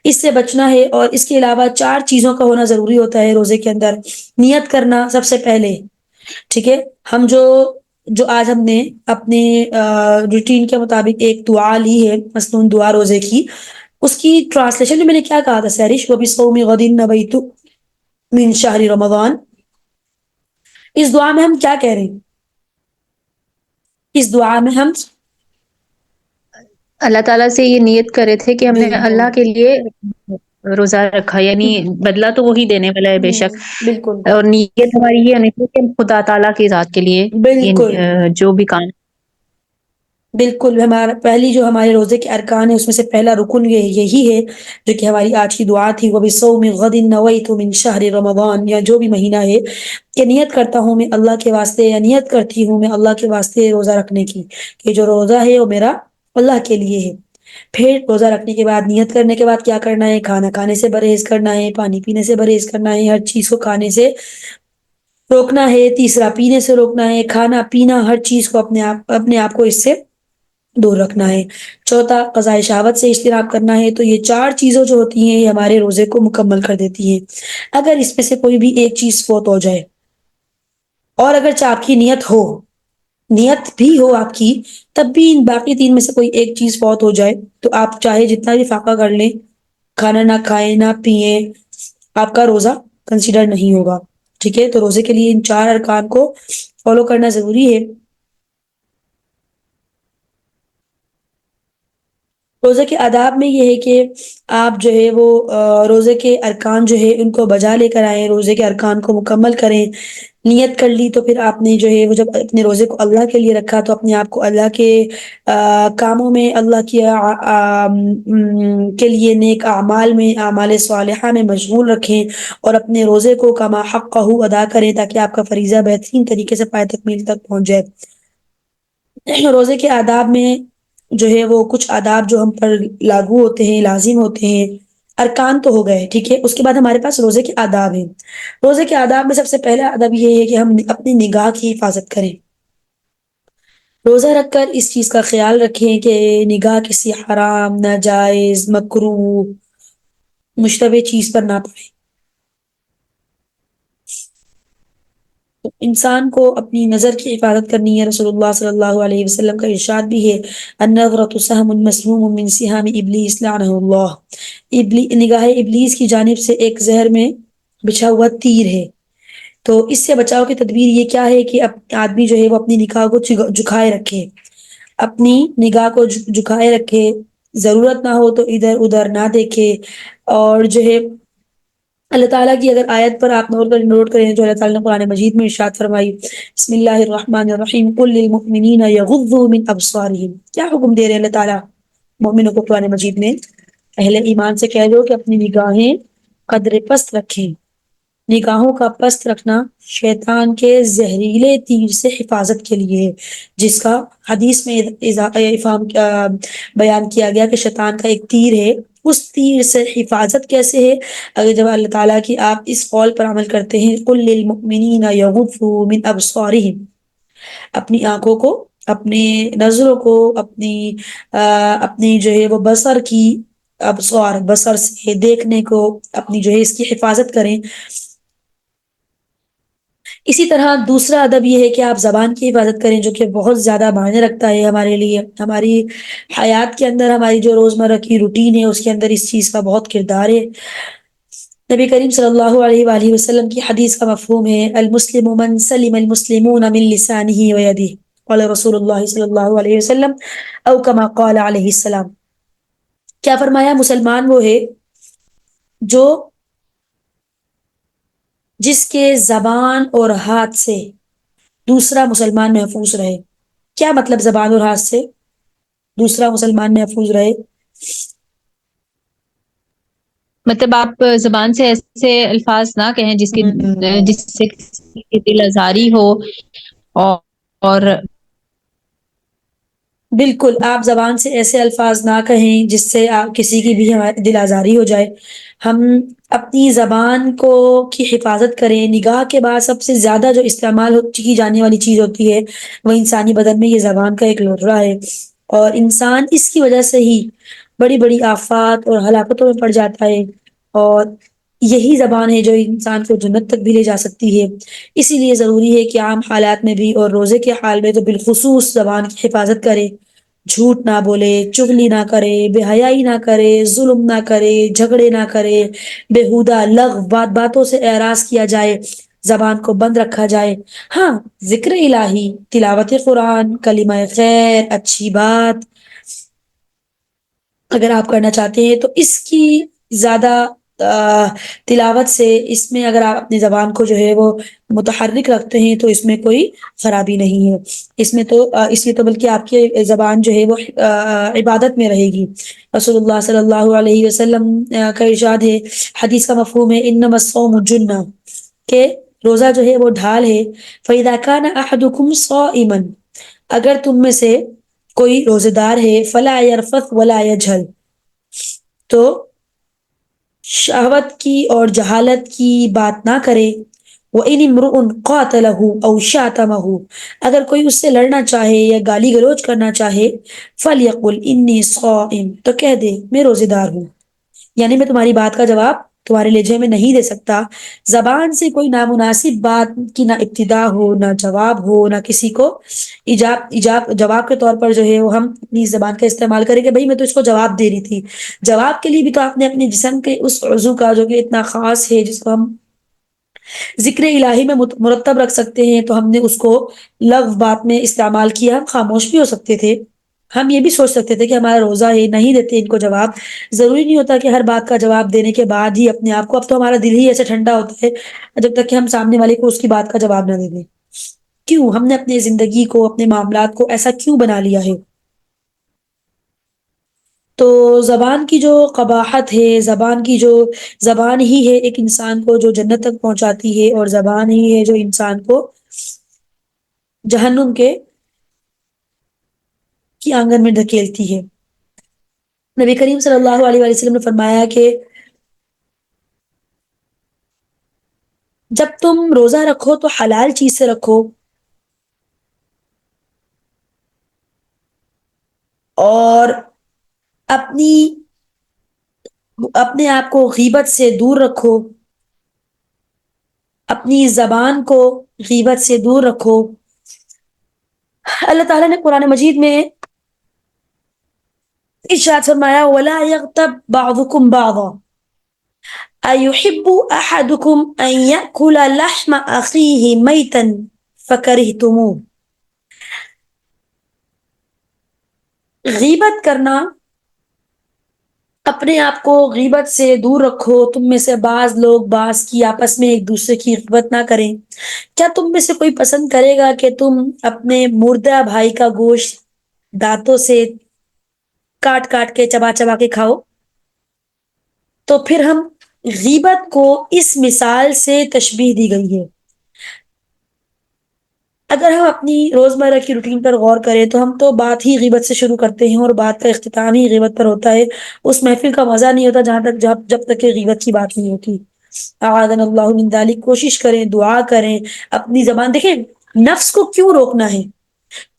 اس سے بچنا ہے۔ اور اس کے علاوہ 4 چیزوں کا ہونا ضروری ہوتا ہے روزے کے اندر۔ نیت کرنا سب سے پہلے، ٹھیک ہے؟ ہم جو آج ہم نے اپنے روٹین کے مطابق ایک دعا لی ہے، مسنون دعا روزے کی، اس کی ٹرانسلیشن میں نے کیا کہا تھا سیرش؟ وَبِصَوْمِ غَدٍ نَوَيْتُ مِن شَهْرِ رمضان۔ اس دعا میں ہم کیا کہہ رہے ہیں؟ اس دعا میں ہم اللہ تعالیٰ سے یہ نیت کرے تھے کہ ہم نے بالکل اللہ کے لیے روزہ رکھا، یعنی بدلہ تو وہی دینے والا ہے بے شک، بالکل اور نیت ہماری یہ ہونی چاہیے کہ ہم خدا تعالیٰ کی ذات کے لیے بالکل یہ جو بھی کام بالکل ہمارا پہلی جو ہمارے روزے کے ارکان ہے اس میں سے پہلا رکن یہی ہے جو کہ ہماری آج کی دعا تھی، وَبِصَوْمِ غَدٍ نَوَيْتُ مِن شَهْرِ رمضان، یا جو بھی مہینہ ہے کہ نیت کرتا ہوں میں اللہ کے واسطے، یا نیت کرتی ہوں میں اللہ کے واسطے روزہ رکھنے کی، کہ جو روزہ ہے وہ میرا اللہ کے لیے ہے۔ پھر روزہ رکھنے کے بعد، نیت کرنے کے بعد کیا کرنا ہے؟ کھانا کھانے سے پرہیز کرنا ہے، پانی پینے سے پرہیز کرنا ہے، ہر چیز کو کھانے سے روکنا ہے۔ تیسرا پینے سے روکنا ہے، کھانا پینا ہر چیز کو اپنے آپ کو اس سے دور رکھنا ہے۔ چوتھا قضاء شہوت سے اجتناب کرنا ہے۔ تو یہ 4 چیزیں جو ہوتی ہیں یہ ہمارے روزے کو مکمل کر دیتی ہیں۔ اگر اس میں سے کوئی بھی ایک چیز فوت ہو جائے، اور اگر آپ کی نیت بھی ہو آپ کی، تب بھی ان باقی 3 میں سے کوئی ایک چیز فوت ہو جائے تو آپ چاہے جتنا بھی فاقہ کر لیں، کھانا نہ کھائیں نہ پیئیں، آپ کا روزہ کنسیڈر نہیں ہوگا، ٹھیک ہے؟ تو روزے کے لیے ان 4 ارکان کو فالو کرنا ضروری ہے۔ روزے کے آداب میں یہ ہے کہ آپ جو ہے وہ روزے کے ارکان جو ہے ان کو بجا لے کر آئیں، روزے کے ارکان کو مکمل کریں۔ نیت کر لی تو پھر آپ نے جو ہے وہ جب اپنے روزے کو اللہ کے لیے رکھا تو اپنے آپ کو اللہ کے کاموں میں، اللہ کے لیے نیک اعمال میں، اعمال صالحہ میں مشغول رکھیں، اور اپنے روزے کو کما حقہ ادا کریں تاکہ آپ کا فریضہ بہترین طریقے سے پائے تکمیل تک پہنچ جائے۔ روزے کے آداب میں جو ہے وہ کچھ آداب جو ہم پر لاگو ہوتے ہیں، لازم ہوتے ہیں، ارکان تو ہو گئے، ٹھیک ہے؟ اس کے بعد ہمارے پاس روزے کے آداب ہیں۔ روزے کے آداب میں سب سے پہلا ادب یہ ہے کہ ہم اپنی نگاہ کی حفاظت کریں۔ روزہ رکھ کر اس چیز کا خیال رکھیں کہ نگاہ کسی حرام، ناجائز، مکروہ، مشتبہ چیز پر نہ پڑے۔ تو انسان کو اپنی نظر کی حفاظت کرنی ہے۔ رسول اللہ صلی اللہ علیہ وسلم کا ارشاد بھی ہے، النظرۃ سہم مسموم من سہام ابلیس لعنہ اللہ، نگاہ ابلیس کی جانب سے ایک زہر میں بچھا ہوا تیر ہے۔ تو اس سے بچاؤ کی تدبیر یہ کیا ہے کہ آدمی جو ہے وہ اپنی نگاہ کو جھکائے رکھے، اپنی نگاہ کو جھکائے رکھے، ضرورت نہ ہو تو ادھر ادھر نہ دیکھے، اور جو ہے اللہ تعالیٰ کی اگر آیت پر آپ نوٹ کریں جو اللہ تعالیٰ نے قرآن مجید میں ارشاد فرمائی، بسم اللہ الرحمن الرحیم، قل للمؤمنین یغضوا من ابصارہم، کیا حکم دے رہے اللہ تعالیٰ مومنوں کو قرآن مجید میں؟ اہل ایمان سے کہہ دو کہ اپنی نگاہیں قدر پست رکھیں۔ نگاہوں کا پست رکھنا شیطان کے زہریلے تیر سے حفاظت کے لیے ہے، جس کا حدیث میں بیان کیا گیا کہ شیطان کا ایک تیر ہے، اس تیر سے حفاظت کیسے ہے؟ اگر جب اللہ تعالیٰ کی آپ اس قول پر عمل کرتے ہیں، قل للمؤمنین یغضوا من ابصارہم، اپنی آنکھوں کو، اپنے نظروں کو، اپنی جو ہے وہ بصر کی، ابصار بصر سے دیکھنے کو، اپنی جو ہے اس کی حفاظت کریں۔ اسی طرح دوسرا ادب یہ ہے کہ آپ زبان کی حفاظت کریں، جو کہ بہت زیادہ معنی رکھتا ہے ہمارے لیے، ہماری حیات کے اندر، ہماری جو روزمرہ کی روٹین ہے اس کے اندر اس چیز کا بہت کردار ہے۔ نبی کریم صلی اللہ علیہ وآلہ وسلم کی حدیث کا مفہوم ہے، المسلم من سلم المسلمون من لسانه ویدہ، قال رسول اللہ صلی اللہ علیہ وسلم، او کما قال علیہ السلام۔ کیا فرمایا؟ مسلمان وہ ہے جو جس کے زبان اور ہاتھ سے دوسرا مسلمان محفوظ رہے۔ کیا مطلب زبان اور ہاتھ سے دوسرا مسلمان محفوظ رہے؟ مطلب آپ زبان سے ایسے الفاظ نہ کہیں جس سے کسی کی دل آزاری ہو، اور بالکل آپ زبان سے ایسے الفاظ نہ کہیں جس سے آپ کسی کی بھی ہماری دل آزاری ہو جائے. ہم اپنی زبان کو کی حفاظت کریں. نگاہ کے بعد سب سے زیادہ جو استعمال کی جانے والی چیز ہوتی ہے وہ انسانی بدن میں یہ زبان کا ایک لوٹڑا ہے، اور انسان اس کی وجہ سے ہی بڑی بڑی آفات اور ہلاکتوں میں پڑ جاتا ہے، اور یہی زبان ہے جو انسان کو جنت تک بھی لے جا سکتی ہے. اسی لیے ضروری ہے کہ عام حالات میں بھی اور روزے کے حال میں تو بالخصوص زبان کی حفاظت کرے. جھوٹ نہ بولے، چغلی نہ کرے، بے حیائی نہ کرے، ظلم نہ کرے، جھگڑے نہ کرے، بےہودہ لغو باتوں سے اعراض کیا جائے، زبان کو بند رکھا جائے. ہاں، ذکر الہی، تلاوت قرآن، کلمہ خیر، اچھی بات اگر آپ کرنا چاہتے ہیں تو اس کی زیادہ تلاوت سے، اس میں اگر آپ اپنی زبان کو جو ہے وہ متحرک رکھتے ہیں تو اس میں کوئی خرابی نہیں ہے. اس میں تو اس لیے تو بلکہ آپ کی زبان جو ہے وہ عبادت میں رہے گی. رسول اللہ صلی اللہ علیہ وسلم کا ارشاد ہے، حدیث کا مفہوم ہے انما الصوم جنہ، کہ روزہ جو ہے وہ ڈھال ہے. فَإِذَا كَانَ أَحَدُكُمْ صَائِمًا، اگر تم میں سے کوئی روزے دار ہے، فَلَا يَرْفَثْ وَلَا يَجْهَلْ، تو شہوت کی اور جہالت کی بات نہ کرے. وَإِنِ امْرُؤٌ قَاتَلَهُ أَوْ شَاتَمَهُ، اگر کوئی اس سے لڑنا چاہے یا گالی گلوچ کرنا چاہے، فَلْيَقُلْ إِنِّي صَائِمٌ، تو کہہ دے میں روزے دار ہوں. یعنی میں تمہاری بات کا جواب تمہارے لہجے میں نہیں دے سکتا. زبان سے کوئی نامناسب بات کی نہ ابتدا ہو، نہ جواب ہو، نہ کسی کو جواب کے طور پر جو ہے وہ ہم اپنی زبان کا استعمال کریں کہ بھئی میں تو اس کو جواب دے رہی تھی. جواب کے لیے بھی تو آپ نے اپنے جسم کے اس عضو کا جو کہ اتنا خاص ہے، جس کو ہم ذکر الہی میں مرتب رکھ سکتے ہیں، تو ہم نے اس کو لغو بات میں استعمال کیا. ہم خاموش بھی ہو سکتے تھے، ہم یہ بھی سوچ سکتے تھے کہ ہمارا روزہ ہے، نہیں دیتے ان کو جواب. ضروری نہیں ہوتا کہ ہر بات کا جواب دینے کے بعد ہی اپنے آپ کو، اب تو ہمارا دل ہی ایسے ٹھنڈا ہوتا ہے جب تک کہ ہم سامنے والے کو اس کی بات کا جواب نہ دے دیں. کیوں ہم نے اپنی زندگی کو، اپنے معاملات کو ایسا کیوں بنا لیا ہے؟ تو زبان کی جو قباحت ہے، زبان ہی ہے ایک انسان کو جو جنت تک پہنچاتی ہے، اور زبان ہی ہے جو انسان کو جہنم کی آنگن میں دھکیلتی ہے. نبی کریم صلی اللہ علیہ وآلہ وسلم نے فرمایا کہ جب تم روزہ رکھو تو حلال چیز سے رکھو، اور اپنے آپ کو غیبت سے دور رکھو، اپنی زبان کو غیبت سے دور رکھو. اللہ تعالیٰ نے قرآن مجید میں ارشاد فرمایا وَلَا يَغْتَبْ بَعْضُكُمْ بَعْضًا أَيُحِبُّ أَحَدُكُمْ أَنْ يَأْكُلَ لَحْمَ أَخِيهِ مَيْتًا فَكَرِهْتُمُوهُ. غیبت کرنا، اپنے آپ کو غیبت سے دور رکھو. تم میں سے بعض لوگ بعض کی آپس میں ایک دوسرے کی غیبت نہ کریں. کیا تم میں سے کوئی پسند کرے گا کہ تم اپنے مردہ بھائی کا گوشت دانتوں سے کاٹ کاٹ کے، چبا چبا کے کھاؤ؟ تو پھر ہم غیبت کو اس مثال سے تشبیہ دی گئی ہے. اگر ہم اپنی روزمرہ کی روٹین پر غور کریں تو ہم تو بات ہی غیبت سے شروع کرتے ہیں، اور بات کا اختتام ہی غیبت پر ہوتا ہے. اس محفل کا مزہ نہیں ہوتا جب تک کہ غیبت کی بات نہیں ہوتی. اعاذنا اللہ من ذلک. کوشش کریں، دعا کریں، اپنی زبان دیکھیں. نفس کو کیوں روکنا ہے؟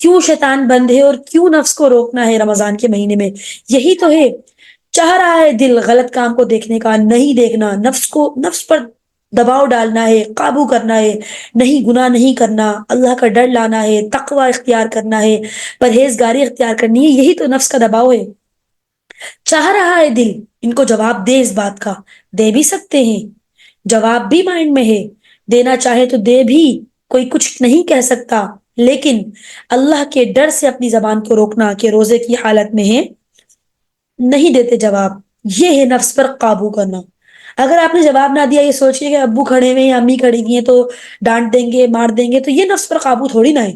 کیوں شیطان بند ہے اور کیوں نفس کو روکنا ہے رمضان کے مہینے میں؟ یہی تو ہے. چاہ رہا ہے دل غلط کام کو دیکھنے کا، نہیں دیکھنا. نفس پر دباؤ ڈالنا ہے، قابو کرنا ہے، نہیں گناہ نہیں کرنا، اللہ کا ڈر لانا ہے، تقوی اختیار کرنا ہے، پرہیزگاری اختیار کرنی ہے. یہی تو نفس کا دباؤ ہے. چاہ رہا ہے دل ان کو جواب دے، اس بات کا دے بھی سکتے ہیں. جواب بھی مائنڈ میں ہے، دینا چاہے تو دے بھی، کوئی کچھ نہیں کہہ سکتا. لیکن اللہ کے ڈر سے اپنی زبان کو روکنا کہ روزے کی حالت میں ہے نہیں دیتے جواب، یہ ہے نفس پر قابو کرنا. اگر آپ نے جواب نہ دیا یہ سوچیے کہ ابو کھڑے ہوئے ہیں، امی کھڑی ہوئی ہیں تو ڈانٹ دیں گے، مار دیں گے، تو یہ نفس پر قابو تھوڑی نہ ہے.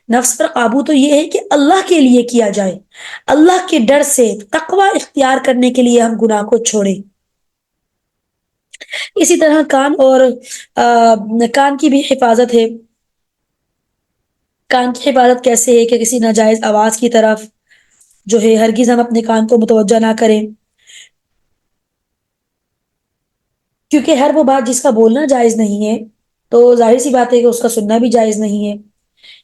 نفس پر قابو تو یہ ہے کہ اللہ کے لیے کیا جائے، اللہ کے ڈر سے تقوی اختیار کرنے کے لیے ہم گناہ کو چھوڑیں. اسی طرح کان کی بھی حفاظت ہے. کان کی حفاظت کیسے ہے کہ کسی ناجائز آواز کی طرف جو ہے ہرگز ہم اپنے کان کو متوجہ نہ کریں، کیونکہ ہر وہ بات جس کا بولنا جائز نہیں ہے تو ظاہر سی بات ہے کہ اس کا سننا بھی جائز نہیں ہے.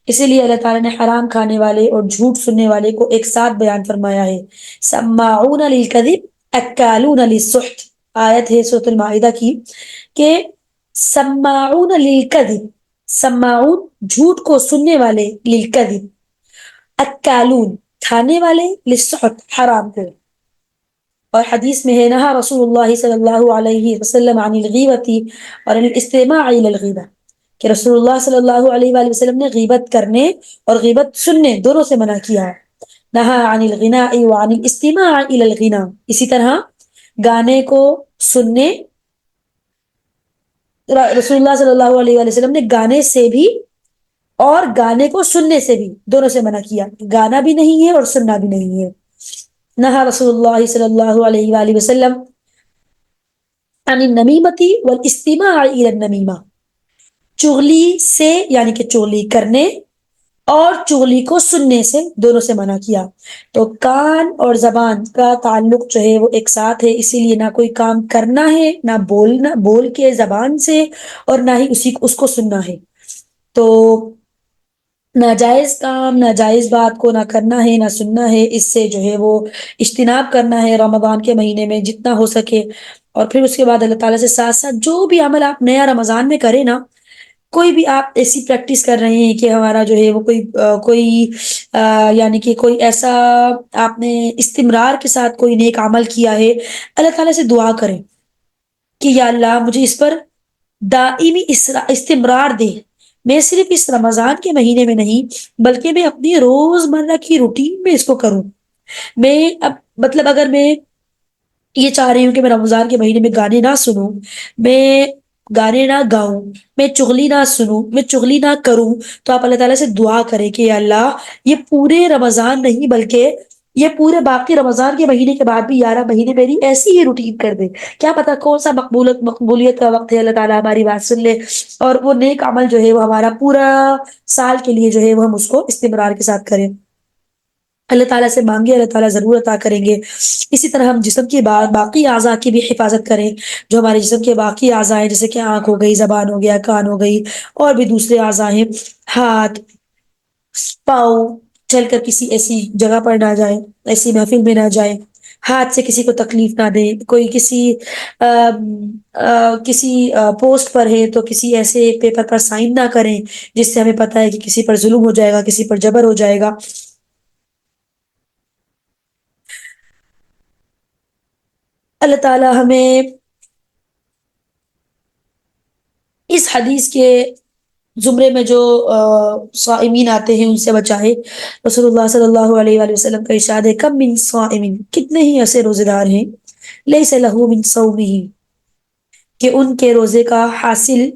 اسی لیے اللہ تعالیٰ نے حرام کھانے والے اور جھوٹ سننے والے کو ایک ساتھ بیان فرمایا ہے. سماعون للکذب اکالون للسحت، آیت ہے سورۃ المائدہ کی کہ سماعون للکذب، سماعون جھوٹ کو سننے والے، للکذب اکالون کھانے والے، للسحت حرام کو. اور حدیث میں ہے نہا رسول اللہ صلی اللہ علیہ وسلم عن الغیبت اور الاستماع الی الغیبہ، کہ رسول اللہ صلی اللہ علیہ وآلہ وسلم نے غیبت کرنے اور غیبت سننے دونوں سے منع کیا ہے. نہا عن الغناء وعن الاستماع الی الغناء، اسی طرح گانے کو سننے، رسول اللہ صلی اللہ علیہ وآلہ وسلم نے گانے سے بھی اور گانے کو سننے سے بھی دونوں سے منع کیا. گانا بھی نہیں ہے اور سننا بھی نہیں ہے. نہا رسول اللہ صلی اللہ علیہ وآلہ وسلم عن النمیمۃ والاستماع الی النمیمہ، چغلی سے یعنی کہ چغلی کرنے اور چغلی کو سننے سے دونوں سے منع کیا. تو کان اور زبان کا تعلق جو ہے وہ ایک ساتھ ہے، اسی لیے نہ کوئی کام کرنا ہے، نہ بول کے زبان سے، اور نہ ہی اس کو سننا ہے. تو ناجائز کام، ناجائز بات کو نہ کرنا ہے، نہ سننا ہے، اس سے جو ہے وہ اجتناب کرنا ہے رمضان کے مہینے میں جتنا ہو سکے. اور پھر اس کے بعد اللہ تعالیٰ سے ساتھ ساتھ جو بھی عمل آپ نیا رمضان میں کریں نا، کوئی بھی آپ ایسی پریکٹس کر رہے ہیں کہ ہمارا جو ہے وہ کوئی یعنی کہ کوئی ایسا آپ نے استمرار کے ساتھ کوئی نیک عمل کیا ہے، اللہ تعالیٰ سے دعا کریں کہ یا اللہ مجھے اس پر دائمی استمرار دے. میں صرف اس رمضان کے مہینے میں نہیں بلکہ میں اپنی روزمرہ کی روٹین میں اس کو کروں. میں اب مطلب اگر میں یہ چاہ رہی ہوں کہ میں رمضان کے مہینے میں گانے نہ سنوں، میں گانے نہ گاؤں، میں چغلی نہ سنوں، میں چغلی نہ کروں، تو آپ اللہ تعالیٰ سے دعا کریں کہ یا اللہ یہ پورے رمضان نہیں بلکہ یہ پورے باقی رمضان کے مہینے کے بعد بھی 11 مہینے میری ایسی ہی روٹین کر دے. کیا پتا کون سا مقبولیت کا وقت ہے، اللہ تعالیٰ ہماری بات سن لے اور وہ نیک عمل جو ہے وہ ہمارا پورا سال کے لیے جو ہے وہ ہم اس کو استمرار کے ساتھ کریں. اللہ تعالیٰ سے مانگے، اللہ تعالیٰ ضرور عطا کریں گے. اسی طرح ہم جسم کی باقی اعضاء کی بھی حفاظت کریں، جو ہمارے جسم کے باقی اعضاء ہیں جیسے کہ آنکھ ہو گئی، زبان ہو گیا، کان ہو گئی، اور بھی دوسرے اعضاء ہیں، ہاتھ، پاؤں، چل کر کسی ایسی جگہ پر نہ جائیں، ایسی محفل میں نہ جائیں، ہاتھ سے کسی کو تکلیف نہ دیں، کوئی کسی پوسٹ پر ہے تو کسی ایسے پیپر پر سائن نہ کریں جس سے ہمیں پتہ ہے کہ کسی پر ظلم ہو جائے گا، کسی پر جبر ہو جائے گا. اللہ تعالیٰ ہمیں اس حدیث کے زمرے میں جو صائمین آتے ہیں ان سے بچائے. رسول اللہ صلی اللہ علیہ وآلہ وسلم کا ارشاد ہے کم من صائم، کتنے ہی ایسے روزے دار ہیں، لیس لہ من صومہ، کہ ان کے روزے کا حاصل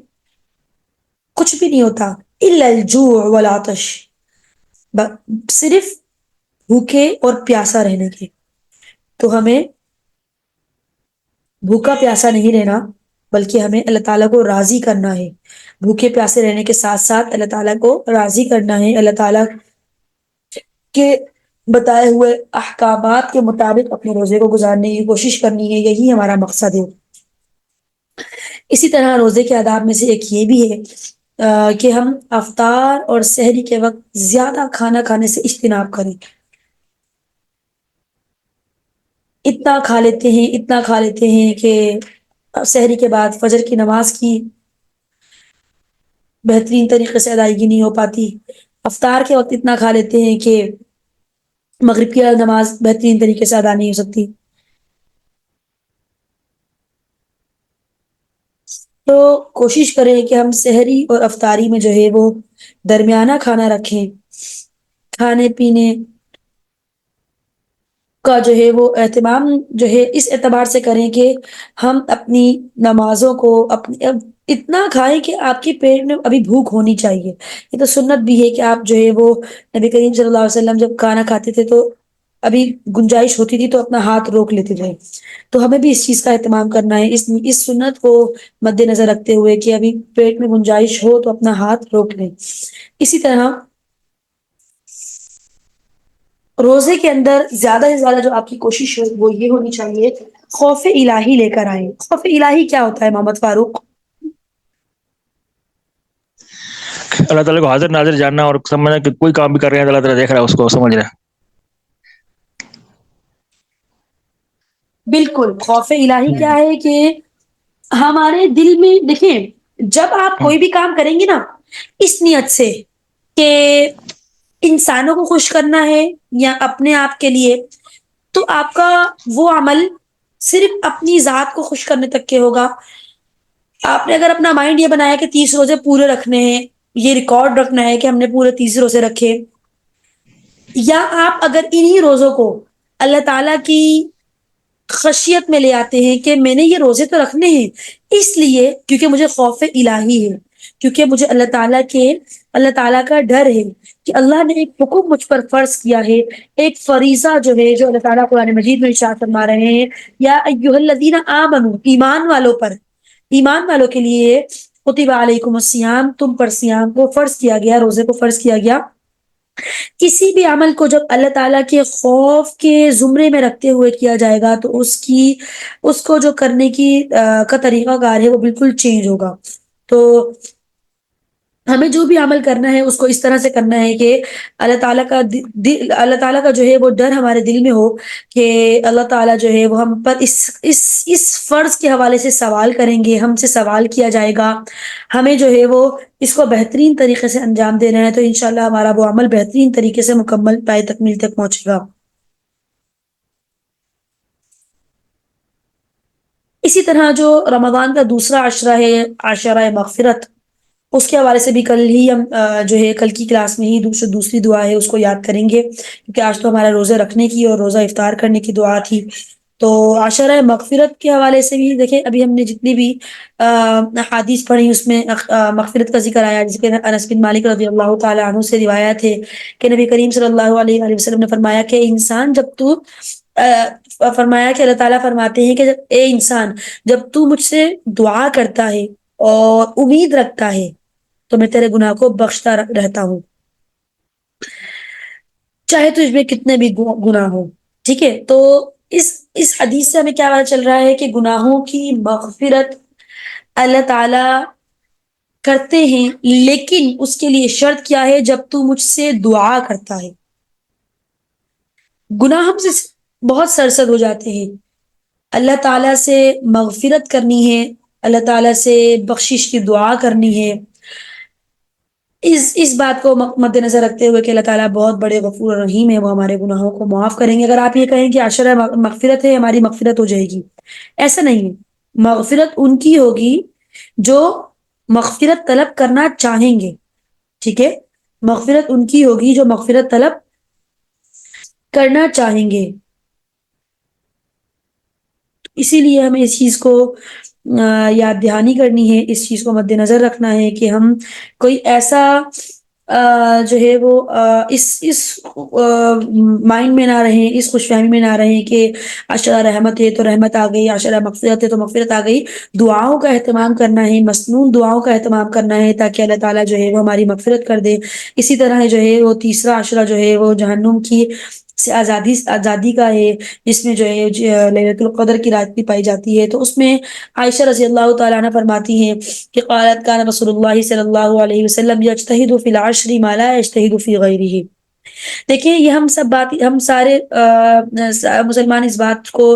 کچھ بھی نہیں ہوتا، الا الجوع والعطش، صرف بھوکے اور پیاسا رہنے کے. تو ہمیں بھوکا پیاسا نہیں رہنا بلکہ ہمیں اللہ تعالیٰ کو راضی کرنا ہے. بھوکے پیاسے رہنے کے ساتھ ساتھ اللہ تعالیٰ کو راضی کرنا ہے، اللہ تعالیٰ کے بتائے ہوئے احکامات کے مطابق اپنے روزے کو گزارنے کی کوشش کرنی ہے، یہی ہمارا مقصد ہے. اسی طرح روزے کے آداب میں سے ایک یہ بھی ہے کہ ہم افطار اور سحری کے وقت زیادہ کھانا کھانے سے اجتناب کریں. اتنا کھا لیتے ہیں کہ سحری کے بعد فجر کی نماز کی بہترین طریقے سے ادائیگی نہیں ہو پاتی. افطار کے وقت اتنا کھا لیتے ہیں کہ مغرب کی نماز بہترین طریقے سے ادا نہیں ہو سکتی. تو کوشش کریں کہ ہم سحری اور افطاری میں جو ہے وہ درمیانہ کھانا رکھیں. کھانے پینے کا جو ہے وہ اہتمام جو ہے اس اعتبار سے کریں کہ ہم اپنی نمازوں کو اتنا کھائیں کہ آپ کے پیٹ میں ابھی بھوک ہونی چاہیے. یہ تو سنت بھی ہے کہ آپ جو ہے وہ نبی کریم صلی اللہ علیہ وسلم جب کھانا کھاتے تھے تو ابھی گنجائش ہوتی تھی تو اپنا ہاتھ روک لیتے تھے. تو ہمیں بھی اس چیز کا اہتمام کرنا ہے، اس سنت کو مد نظر رکھتے ہوئے کہ ابھی پیٹ میں گنجائش ہو تو اپنا ہاتھ روک لیں. اسی طرح روزے کے اندر زیادہ سے زیادہ جو آپ کی کوشش ہو وہ یہ ہونی چاہیے خوف الہی لے کر آئیں. خوف الہی کیا ہوتا ہے محمد فاروق؟ اللہ تعالیٰ کو حاضر ناظر جاننا اور سمجھنا کہ کوئی کام بھی کر رہے ہیں اللہ تعالیٰ دیکھ رہا ہے اس کو سمجھ رہا ہے. بالکل. خوف الہی کیا ہے کہ ہمارے دل میں دیکھیں جب آپ کوئی بھی کام کریں گے نا اس نیت سے کہ انسانوں کو خوش کرنا ہے یا اپنے آپ کے لیے، تو آپ کا وہ عمل صرف اپنی ذات کو خوش کرنے تک کے ہوگا. آپ نے اگر اپنا مائنڈ یہ بنایا کہ 30 روزے پورے رکھنے ہیں، یہ ریکارڈ رکھنا ہے کہ ہم نے پورے 30 روزے رکھے، یا آپ اگر انہی روزوں کو اللہ تعالیٰ کی خشیت میں لے آتے ہیں کہ میں نے یہ روزے تو رکھنے ہیں اس لیے کیونکہ مجھے خوف الہی ہے، کیونکہ مجھے اللہ تعالیٰ کا ڈر ہے کہ اللہ نے ایک حکم مجھ پر فرض کیا ہے، ایک فریضہ جو ہے جو اللہ تعالیٰ قرآن مجید میں ارشاد فرما رہے ہیں یا ایھا الذین آمنو، ایمان والوں پر، ایمان والوں کے لیے کتب علیکم الصیام، تم پر سیام کو فرض کیا گیا، روزے کو فرض کیا گیا. کسی بھی عمل کو جب اللہ تعالیٰ کے خوف کے زمرے میں رکھتے ہوئے کیا جائے گا تو اس کو جو کرنے کی کا طریقہ کار ہے وہ بالکل چینج ہوگا. تو ہمیں جو بھی عمل کرنا ہے اس کو اس طرح سے کرنا ہے کہ اللہ تعالیٰ کا جو ہے وہ ڈر ہمارے دل میں ہو کہ اللہ تعالیٰ جو ہے وہ ہم پر اس فرض کے حوالے سے سوال کریں گے، ہم سے سوال کیا جائے گا، ہمیں جو ہے وہ اس کو بہترین طریقے سے انجام دینا ہے، تو انشاءاللہ ہمارا وہ عمل بہترین طریقے سے مکمل پائے تکمیل تک پہنچے گا. اسی طرح جو رمضان کا دوسرا عشرہ ہے، عشرہ مغفرت، اس کے حوالے سے بھی کل ہی ہم جو ہے کل کی کلاس میں ہی دوسری دعا ہے اس کو یاد کریں گے، کیونکہ آج تو ہمارا روزے رکھنے کی اور روزہ افطار کرنے کی دعا تھی. تو عشرہ مغفرت کے حوالے سے بھی دیکھیں ابھی ہم نے جتنی بھی احادیث پڑھی اس میں مغفرت کا ذکر آیا، جس کے انس بن مالک رضی اللہ تعالیٰ عنہ سے روایت ہے کہ نبی کریم صلی اللہ علیہ وآلہ وسلم نے فرمایا کہ انسان فرمایا کہ اللہ تعالیٰ فرماتے ہیں کہ اے انسان جب تو مجھ سے دعا کرتا ہے اور امید رکھتا ہے تو میں تیرے گناہ کو بخشتا رہتا ہوں، چاہے تجھ میں کتنے بھی گناہ ہو. ٹھیک ہے، تو اس حدیث سے ہمیں کیا پتہ چل رہا ہے کہ گناہوں کی مغفرت اللہ تعالی کرتے ہیں، لیکن اس کے لیے شرط کیا ہے؟ جب تو مجھ سے دعا کرتا ہے. گناہ ہم سے بہت سرزد ہو جاتے ہیں، اللہ تعالیٰ سے مغفرت کرنی ہے، اللہ تعالیٰ سے بخشش کی دعا کرنی ہے، اس بات کو مد نظر رکھتے ہوئے کہ اللہ تعالیٰ بہت بڑے غفور رحیم ہے، وہ ہمارے گناہوں کو معاف کریں گے. اگر آپ یہ کہیں کہ عشرہ مغفرت ہے ہماری مغفرت ہو جائے گی، ایسا نہیں ہے. مغفرت ان کی ہوگی جو مغفرت طلب کرنا چاہیں گے. ٹھیک ہے، مغفرت ان کی ہوگی جو مغفرت طلب کرنا چاہیں گے. اسی لیے ہمیں اس چیز کو یاد دہانی کرنی ہے، اس چیز کو مد نظر رکھنا ہے کہ ہم کوئی ایسا جو ہے وہ اس مائنڈ میں نہ رہیں، اس خوش فہمی میں نہ رہیں کہ عشرہ رحمت ہے تو رحمت آ گئی، عشرہ مغفرت ہے تو مغفرت آ گئی. دعاؤں کا اہتمام کرنا ہے، مسنون دعاؤں کا اہتمام کرنا ہے تاکہ اللہ تعالیٰ جو ہے وہ ہماری مغفرت کر دے. اسی طرح جو ہے وہ تیسرا عشرہ جو ہے وہ جہنم کی سے آزادی کا ہے، جس میں جو ہے لیلۃ القدر کی رات بھی پائی جاتی ہے. تو اس میں عائشہ رضی اللہ تعالیٰ عنہ فرماتی ہیں کہ قالت کان رسول اللہ صلی اللہ علیہ وسلم یجتہد فی العشر ما لا یجتہد فی غیرہ. دیکھیں یہ ہم سارے مسلمان اس بات کو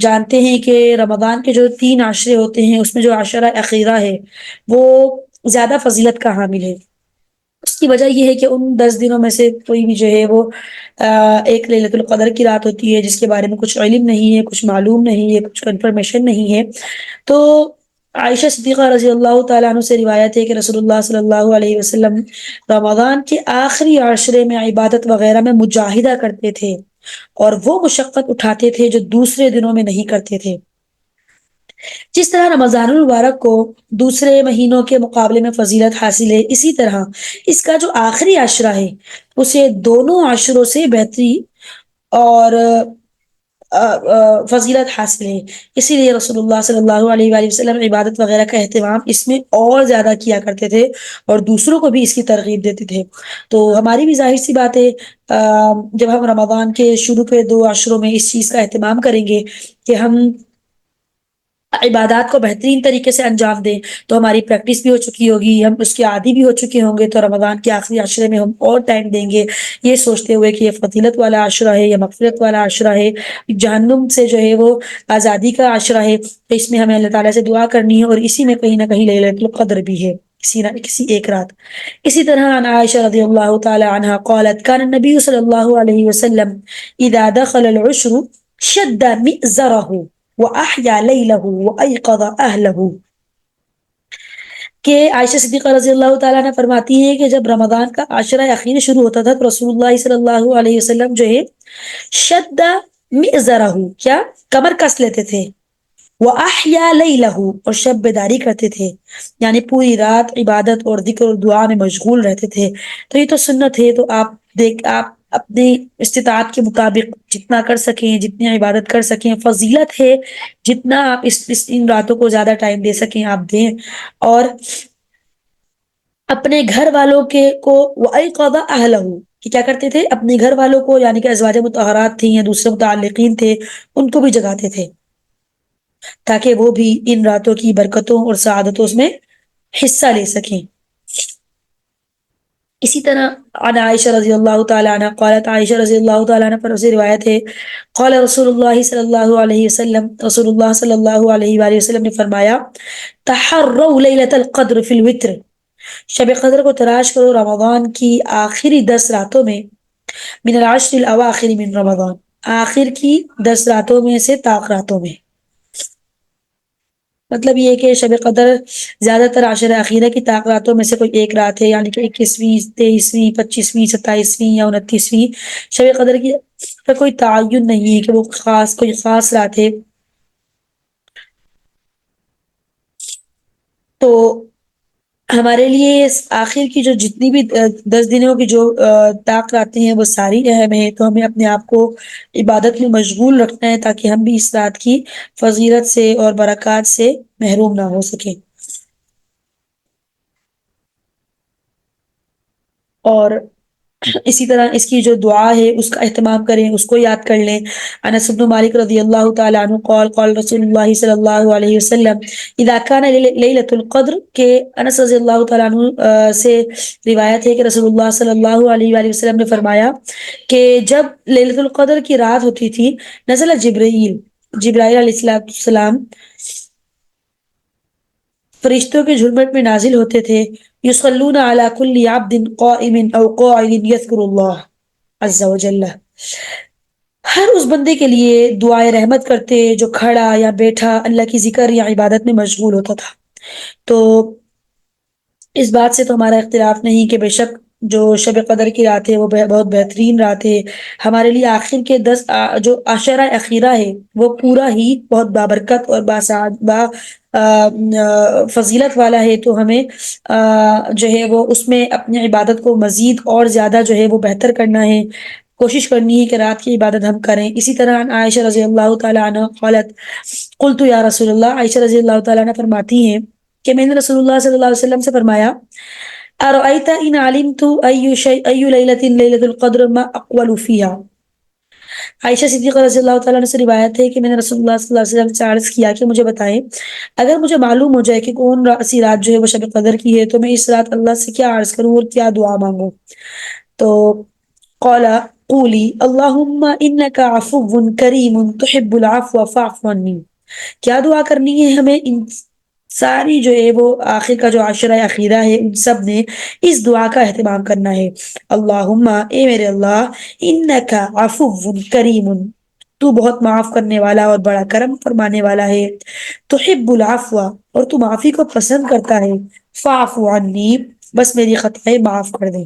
جانتے ہیں کہ رمضان کے جو 3 عشرے ہوتے ہیں اس میں جو عشرہ اخیرہ ہے وہ زیادہ فضیلت کا حامل ہے. اس کی وجہ یہ ہے کہ ان 10 دنوں میں سے کوئی بھی جو ہے وہ ایک لیلۃ القدر کی رات ہوتی ہے جس کے بارے میں کچھ علم نہیں ہے، کچھ معلوم نہیں ہے، کچھ کنفرمیشن نہیں ہے. تو عائشہ صدیقہ رضی اللہ تعالیٰ عنہ سے روایت ہے کہ رسول اللہ صلی اللہ علیہ وسلم رمضان کے آخری عشرے میں عبادت وغیرہ میں مجاہدہ کرتے تھے اور وہ مشقت اٹھاتے تھے جو دوسرے دنوں میں نہیں کرتے تھے. جس طرح رمضان المبارک کو دوسرے مہینوں کے مقابلے میں فضیلت حاصل ہے، اسی طرح اس کا جو آخری عشرہ ہے اسے دونوں عشروں سے بہتری اور فضیلت حاصل ہے. اسی لیے رسول اللہ صلی اللہ علیہ وآلہ وسلم عبادت وغیرہ کا اہتمام اس میں اور زیادہ کیا کرتے تھے اور دوسروں کو بھی اس کی ترغیب دیتے تھے. تو ہماری بھی ظاہر سی بات ہے جب ہم رمضان کے شروع پہ 2 عشروں میں اس چیز کا اہتمام کریں گے کہ ہم عبادات کو بہترین طریقے سے انجام دیں تو ہماری پریکٹس بھی ہو چکی ہوگی، ہم اس کے عادی بھی ہو چکے ہوں گے، تو رمضان کے آخری عشرے میں ہم اور ٹائم دیں گے یہ سوچتے ہوئے کہ یہ فضیلت والا عشرہ ہے، یہ مغفرت والا عشرہ ہے، جہنم سے جو ہے وہ آزادی کا عشرہ ہے. تو اس میں ہمیں اللہ تعالیٰ سے دعا کرنی ہے اور اسی میں کہیں نہ کہیں لیلۃ القدر بھی ہے، کسی ایک رات. اسی طرح عن عائشہ رضی اللہ تعالی عنہا قالت كان النبي صلی اللہ علیہ وسلم اذا دخل العشر شد مئزره وَأَحْيَا لَيْلَهُ وَأَيْقَظَ أَهْلَهُ. کہ عائشہ صدیقہ رضی اللہ تعالیٰ نے فرماتی ہیں کہ جب رمضان کا عشرہ اخیر شروع ہوتا تھا تو رسول اللہ صلی اللہ علیہ وسلم جو ہے شد مئزرہ کیا کمر کس لیتے تھے، وَأَحْيَا لَيْلَهُ اور شب بیداری کرتے تھے، یعنی پوری رات عبادت اور ذکر اور دعا میں مشغول رہتے تھے. تو یہ تو سنت ہے، تو آپ اپنی استطاعت کے مطابق جتنا کر سکیں، جتنی عبادت کر سکیں، فضیلت ہے جتنا آپ ان راتوں کو زیادہ ٹائم دے سکیں آپ دیں. اور اپنے گھر والوں کو وَأَيْقَظَ أَهْلَهُ کہ کیا کرتے تھے، اپنے گھر والوں کو یعنی کہ ازواج مطہرات تھیں یا دوسرے متعلقین تھے ان کو بھی جگاتے تھے تاکہ وہ بھی ان راتوں کی برکتوں اور سعادتوں میں حصہ لے سکیں. اسی طرح عن عائشہ رضی اللہ تعالی عنہ قالت عائشہ رضی اللہ تعالی عنہ پر سے روایت ہے قال رسول اللہ صلی اللہ علیہ وسلم رسول اللہ صلی اللہ علیہ وآلہ وسلم نے فرمایا تحروا لیلۃ القدر فی الوتر، شب قدر کو تلاش کرو رمضان کی آخری 10 راتوں میں، من العشر الاواخر من رمضان، آخر کی 10 راتوں میں سے طاق راتوں میں. مطلب یہ کہ شب قدر زیادہ تر عشر اخیرہ کی طاق راتوں میں سے کوئی ایک رات ہے، یعنی کہ 21ویں 23ویں 25ویں 27ویں یا 29ویں. شب قدر کی کوئی تعین نہیں ہے کہ وہ کوئی خاص رات ہے. تو ہمارے لیے آخر کی جو جتنی بھی 10 دنوں کی جو طاق راتیں ہیں وہ ساری اہم ہیں، تو ہمیں اپنے آپ کو عبادت میں مشغول رکھنا ہے تاکہ ہم بھی اس رات کی فضیلت سے اور برکات سے محروم نہ ہو سکیں. اور اسی طرح اس کی جو دعا ہے اس کا اہتمام کریں، اس کو یاد کر لیں. انس بن مالک رضی اللہ تعالی عنہ قال قال رسول اللہ صلی اللہ علیہ وسلم اذا كان لیلۃ القدر، کہ انس رضی اللہ تعالی عنہ سے روایت ہے کہ رسول اللہ صلی اللہ علیہ وآلہ وسلم نے فرمایا کہ جب لیلۃ القدر کی رات ہوتی تھی نزل جبرائیل علیہ السلام فرشتوں کے جھرمٹ میں نازل ہوتے تھے، یصلون علی کل عبد قائم او قاعد یذکر اللہ عز وجل، ہر اس بندے کے لیے دعائے رحمت کرتے جو کھڑا یا بیٹھا اللہ کی ذکر یا عبادت میں مشغول ہوتا تھا. تو اس بات سے تو ہمارا اختلاف نہیں کہ بے شک جو شب قدر کی رات ہے وہ بہت بہترین رات ہے. ہمارے لیے آخر کے 10 جو عشرہ اخیرہ ہے وہ پورا ہی بہت بابرکت اور فضیلت والا ہے. تو ہمیں جو ہے وہ اس میں اپنی عبادت کو مزید اور زیادہ جو ہے وہ بہتر کرنا ہے، کوشش کرنی ہے کہ رات کی عبادت ہم کریں. اسی طرح عائشہ رضی اللہ تعالی عنہ قالت قلت یا رسول اللہ، عائشہ رضی اللہ تعالی عنہ فرماتی ہیں کہ میں نے رسول اللہ صلی اللہ علیہ وسلم سے فرمایا ارأیت ان علمت ای لیلۃ القدر ما اقول فیہا. عائشہ صدیقہ رضی اللہ تعالیٰ عنہ سے روایت ہے کہ میں نے رسول اللہ صلی اللہ علیہ وسلم سے عرض کیا کہ مجھے بتائیں اگر مجھے معلوم ہو جائے کہ کون سی رات جو ہے وہ شب قدر کی ہے تو میں اس رات اللہ سے کیا عرض کروں اور کیا دعا مانگوں. تو قال قولی اللہم انک عفو کریم تحب العفو فاعف عنی. کیا دعا کرنی ہے ہمیں؟ ان ساری جو ہے وہ آخر کا جو عشرہ اخیرہ ہے ان سب نے اس دعا کا اہتمام کرنا ہے. اللہم اے میرے اللہ انک عفو کریم، تو بہت معاف کرنے والا اور بڑا کرم فرمانے والا ہے، تحب العفو اور تو معافی کو پسند کرتا ہے، فاعف عنی بس میری خطائیں معاف کر دیں.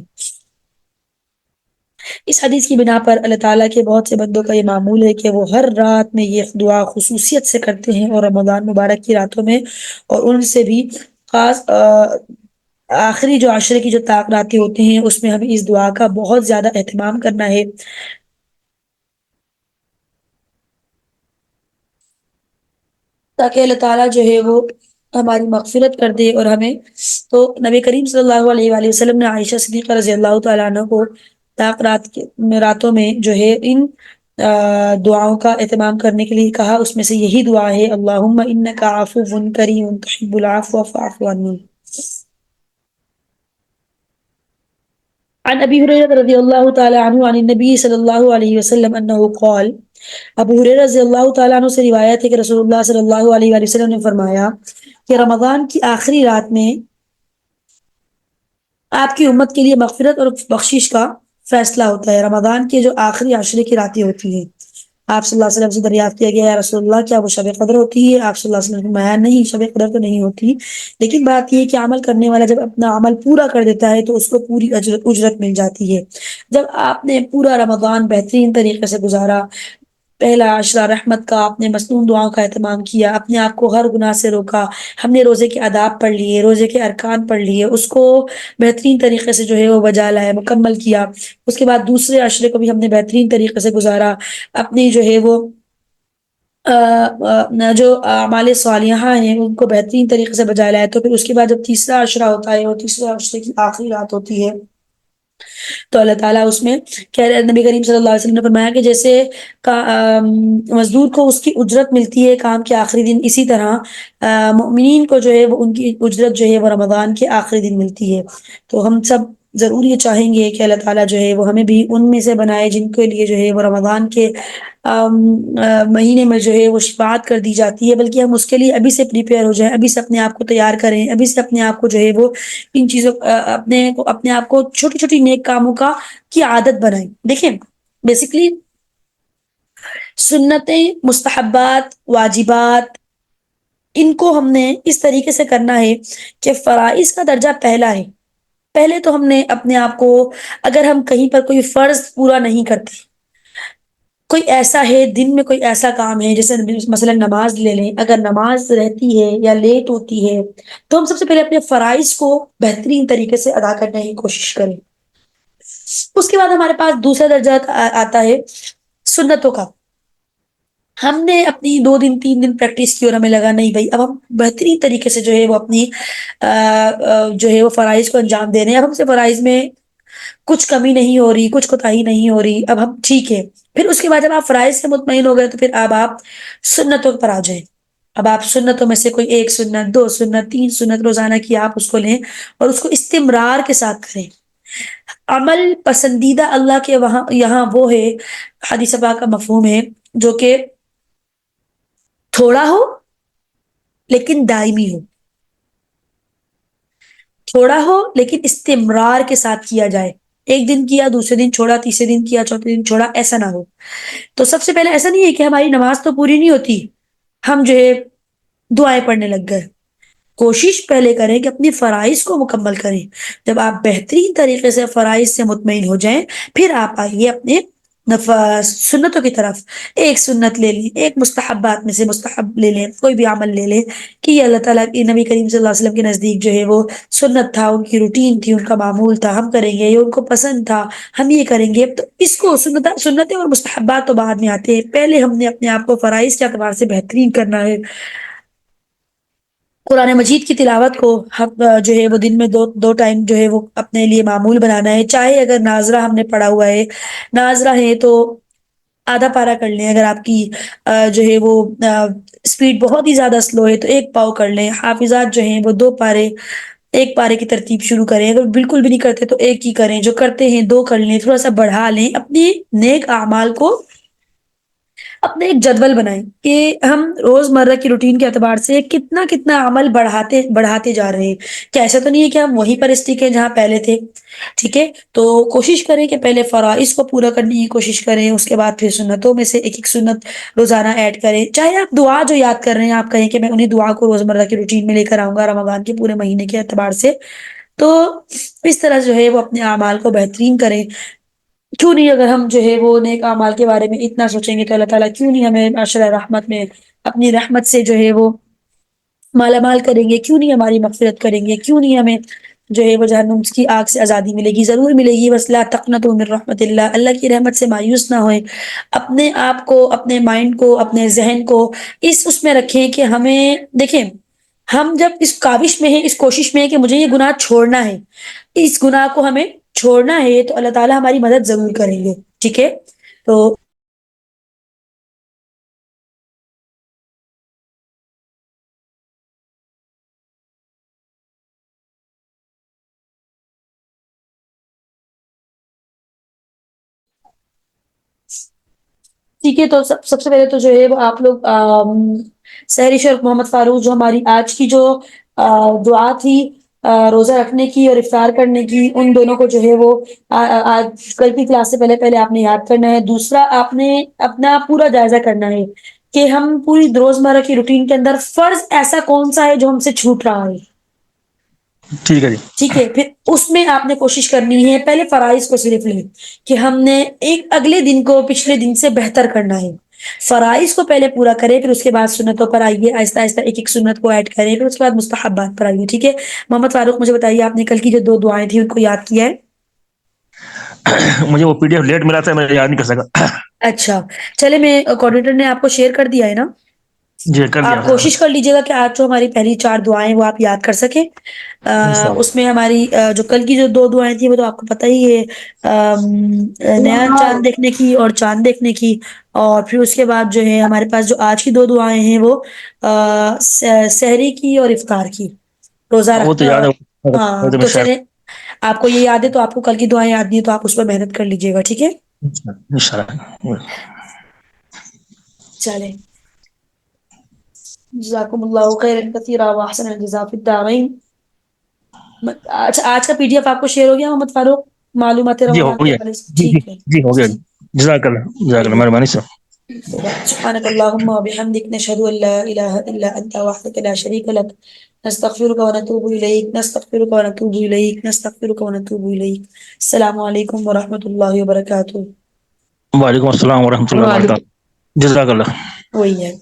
اس حدیث کی بنا پر اللہ تعالیٰ کے بہت سے بندوں کا یہ معمول ہے کہ وہ ہر رات میں یہ دعا خصوصیت سے کرتے ہیں، اور رمضان مبارک کی راتوں میں اور ان سے بھی خاص آخری جو عشرے کی جو طاق راتیں ہوتی ہیں اس میں ہمیں اس دعا کا بہت زیادہ اہتمام کرنا ہے. تاکہ اللہ تعالیٰ جو ہے وہ ہماری مغفرت کر دے اور ہمیں. تو نبی کریم صلی اللہ علیہ وآلہ وسلم نے عائشہ صدیقہ رضی اللہ تعالیٰ عنہ کو طاق راتوں میں جو ہے ان دعاؤں کا اہتمام کرنے کے لیے کہا. اس میں سے یہی دعا ہے اللہم انک عفو کریم تحب العفو فاعف عنی. عن ابی ہریرہ رضی اللہ تعالی عنہ عن النبی صلی اللہ علیہ وسلم انہ قال. ابو ہریرہ رضی اللہ تعالیٰ عنہ سے روایت ہے کہ رسول اللہ صلی اللہ علیہ وآلہ وسلم نے فرمایا کہ رمضان کی آخری رات میں آپ کی امت کے لیے مغفرت اور بخشش کا فیصلہ ہوتا ہے. رمضان کے جو آخری عشرے کی راتیں ہوتی ہیں، آپ صلی اللہ علیہ وسلم سے دریافت کیا گیا یا رسول اللہ کیا وہ شب قدر ہوتی ہے؟ آپ صلی اللہ علیہ وسلم نے فرمایا نہیں، شب قدر تو نہیں ہوتی، لیکن بات یہ ہے کہ عمل کرنے والا جب اپنا عمل پورا کر دیتا ہے تو اس کو پوری اجرت مل جاتی ہے. جب آپ نے پورا رمضان بہترین طریقے سے گزارا، پہلا عشرہ رحمت کا، آپ نے مصنون دعاؤں کا اہتمام کیا، اپنے آپ کو ہر گناہ سے روکا، ہم نے روزے کے آداب پڑھ لیے، روزے کے ارکان پڑھ لیے، اس کو بہترین طریقے سے جو ہے وہ بجا لایا، مکمل کیا. اس کے بعد دوسرے عشرے کو بھی ہم نے بہترین طریقے سے گزارا، اپنی جو ہے وہ جو اعمال صالحہ ہیں ان کو بہترین طریقے سے بجا لایا. تو پھر اس کے بعد جب تیسرا عشرہ ہوتا ہے اور تیسرے عشرے کی آخری رات ہوتی ہے تو اللہ تعالیٰ اس میں نبی کریم صلی اللہ علیہ وسلم نے فرمایا کہ جیسے مزدور کو اس کی اجرت ملتی ہے کام کے آخری دن، اسی طرح مؤمنین کو جو ہے وہ ان کی اجرت جو ہے وہ رمضان کے آخری دن ملتی ہے. تو ہم سب ضرور یہ چاہیں گے کہ اللہ تعالیٰ جو ہے وہ ہمیں بھی ان میں سے بنائے جن کے لیے جو ہے وہ رمضان کے مہینے میں جو ہے وہ شفاعت کر دی جاتی ہے. بلکہ ہم اس کے لیے ابھی سے پریپیئر ہو جائیں، ابھی سے اپنے آپ کو تیار کریں، ابھی سے اپنے آپ کو جو ہے وہ ان چیزوں اپنے آپ کو چھوٹی چھوٹی نیک کاموں کی عادت بنائیں. دیکھیں بیسیکلی سنتیں، مستحبات، واجبات، ان کو ہم نے اس طریقے سے کرنا ہے کہ فرائض کا درجہ پہلا ہے. پہلے تو ہم نے اپنے آپ کو، اگر ہم کہیں پر کوئی فرض پورا نہیں کرتے، کوئی ایسا ہے دن میں کوئی ایسا کام ہے جیسے مثلا نماز لے لیں، اگر نماز رہتی ہے یا لیٹ ہوتی ہے تو ہم سب سے پہلے اپنے فرائض کو بہترین طریقے سے ادا کرنے کی کوشش کریں. اس کے بعد ہمارے پاس دوسرا درجہ آتا ہے سنتوں کا. ہم نے اپنی 2 دن 3 دن پریکٹس کی اور ہمیں لگا نہیں بھائی اب ہم بہترین طریقے سے جو ہے وہ اپنی جو ہے وہ فرائض کو انجام دے رہے ہیں، اب ہم سے فرائض میں کچھ کمی نہیں ہو رہی، کچھ کوتاہی نہیں ہو رہی، اب ہم ٹھیک ہے. پھر اس کے بعد جب آپ فرائض سے مطمئن ہو گئے تو پھر اب آپ سنتوں پر آ جائیں. اب آپ سنتوں میں سے کوئی 1 سنت، 2 سنت، 3 سنت روزانہ کی آپ اس کو لیں اور اس کو استمرار کے ساتھ کریں. عمل پسندیدہ اللہ کے یہاں وہ ہے، حدیث پاک کا مفہوم ہے، جو کہ تھوڑا ہو لیکن دائمی ہو، تھوڑا ہو لیکن استمرار کے ساتھ کیا جائے. ایک دن کیا، دوسرے دن چھوڑا، تیسرے دن کیا، چوتھے دن چھوڑا، ایسا نہ ہو. تو سب سے پہلے ایسا نہیں ہے کہ ہماری نماز تو پوری نہیں ہوتی، ہم جو ہے دعائیں پڑھنے لگ گئے. کوشش پہلے کریں کہ اپنی فرائض کو مکمل کریں. جب آپ بہترین طریقے سے فرائض سے مطمئن ہو جائیں پھر آپ آئیے اپنے سنتوں کی طرف. 1 سنت لے لیں، 1 مستحبات میں سے مستحب لے لیں، کوئی بھی عمل لے لیں کہ یہ اللہ تعالیٰ کی نبی کریم صلی اللہ علیہ وسلم کے نزدیک جو ہے وہ سنت تھا، ان کی روٹین تھی، ان کا معمول تھا، ہم کریں گے، یہ ان کو پسند تھا، ہم یہ کریں گے. تو اس کو سنتیں اور مستحبات تو بعد میں آتے ہیں، پہلے ہم نے اپنے آپ کو فرائض کے اعتبار سے بہترین کرنا ہے. قرآن مجید کی تلاوت کو جو ہے وہ دن میں دو ٹائم جو ہے وہ اپنے لیے معمول بنانا ہے. چاہے اگر ناظرہ ہم نے پڑھا ہوا ہے، ناظرہ ہے تو آدھا پارا کر لیں، اگر آپ کی جو ہے وہ اسپیڈ بہت ہی زیادہ سلو ہے تو 1 پاؤ کر لیں. حافظات جو ہیں وہ 2 پارے، 1 پارے کی ترتیب شروع کریں. اگر بالکل بھی نہیں کرتے تو 1 ہی کریں، جو کرتے ہیں 2 کر لیں، تھوڑا سا بڑھا لیں. اپنے نیک اعمال کو اپنے ایک جدول بنائیں کہ ہم روزمرہ کی روٹین کے اعتبار سے کتنا عمل بڑھاتے جا رہے ہیں. کیا ایسا تو نہیں ہے کہ ہم وہیں پر اسٹک ہیں جہاں پہلے تھے؟ ٹھیک ہے، تو کوشش کریں کہ پہلے فرائض کو پورا کرنے کی کوشش کریں، اس کے بعد پھر سنتوں میں سے 1 سنت روزانہ ایڈ کریں. چاہے آپ دعا جو یاد کر رہے ہیں آپ کہیں کہ میں انہیں دعا کو روزمرہ کی روٹین میں لے کر آؤں گا رمضان کے پورے مہینے کے اعتبار سے. تو اس طرح جو ہے وہ اپنے اعمال کو بہترین کریں. کیوں نہیں، اگر ہم جو ہے وہ نیک اعمال کے بارے میں اتنا سوچیں گے تو اللہ تعالیٰ کیوں نہیں ہمیں معاشرہ رحمت میں اپنی رحمت سے جو ہے وہ مالا مال کریں گے، کیوں نہیں ہماری مغفرت کریں گے، کیوں نہیں ہمیں جو ہے وہ جہنم کی آگ سے آزادی ملے گی، ضرور ملے گی. بس لا تقنطوا من رحمت اللہ، اللہ کی رحمت سے مایوس نہ ہوئے. اپنے آپ کو، اپنے مائنڈ کو، اپنے ذہن کو اس میں رکھیں کہ ہمیں دیکھیں، ہم جب اس کاوش میں ہیں، اس کوشش میں ہیں کہ مجھے یہ گناہ چھوڑنا ہے، اس گناہ کو ہمیں چھوڑنا ہے، تو اللہ تعالیٰ ہماری مدد ضرور کریں گے. ٹھیک ہے، تو ٹھیک ہے. تو سب سے پہلے تو جو ہے وہ آپ لوگ سحری شیخ محمد فاروق جو ہماری آج کی جو دعا تھی روزہ رکھنے کی اور افطار کرنے کی، ان دونوں کو جو ہے وہ آج کل کی کلاس سے پہلے آپ نے یاد کرنا ہے. دوسرا، آپ نے اپنا پورا جائزہ کرنا ہے کہ ہم پوری روزمرہ کی روٹین کے اندر فرض ایسا کون سا ہے جو ہم سے چھوٹ رہا ہے. ٹھیک ہے جی. ٹھیک ہے، پھر اس میں آپ نے کوشش کرنی ہے پہلے فرائض کو صرف لیں کہ ہم نے ایک اگلے دن کو پچھلے دن سے بہتر کرنا ہے. فرائض کو پہلے پورا کریں، پھر اس کے بعد سنتوں پر آئیے، آہستہ آہستہ ایک ایک سنت کو ایڈ کریں، پھر اس کے بعد مستحبات پر آئیے. ٹھیک ہے محمد فاروق، مجھے بتائیے آپ نے کل کی جو 2 دعائیں تھیں ان کو یاد کیا ہے؟ مجھے وہ PDF لیٹ ملا تھا، میں یاد نہیں کر سکا. اچھا چلے، میں کوآرڈینیٹر نے آپ کو شیئر کر دیا ہے نا. جی کر دیا آپ کوشش کر لیجیے گا کہ آج جو ہماری پہلی 4 دعائیں وہ آپ یاد کر سکیں. اس میں ہماری جو کل کی جو 2 دعائیں تھیں وہ تو آپ کو پتہ ہی ہے، نیا چاند دیکھنے کی اور چاند دیکھنے کی. اور پھر اس کے بعد جو ہے ہمارے پاس جو آج کی 2 دعائیں ہیں وہ سحری کی اور افطار کی، روزہ وہ تو رکھنا. یاد ہے. ہاں میں تو شاید چلیں، آپ کو یہ یاد ہے تو آپ کو کل کی دعائیں یاد نہیں ہے تو آپ اس پر محنت کر لیجیے گا. ٹھیک ہے انشاءاللہ. چلیں، جزاکم اللہ خیرا کثیرا واحسن الجزاء فی الدارین. اچھا، آج کا PDF آپ کو شیئر ہو گیا محمد فاروق، معلومات جی ہو رمضان کے گیا. حوالے سے؟ جی جی ٹھیک ہے جی ہو گیا. جی، جزاک اللہ، جزاک اللہ، چلیے. مہربانی سر. سبحانك اللهم وبحمدك نشهد أن لا إله إلا أنت وحدك لا شريك لك نستغفرك ونتوب إليك نستغفرك ونتوب إليك نستغفرك ونتوب إليك. السلام عليكم ورحمة الله وبركاته. وعلیکم السلام ورحمۃ اللہ وعلیکم وبرکاتہ. جزاک اللہ. وہی ہے.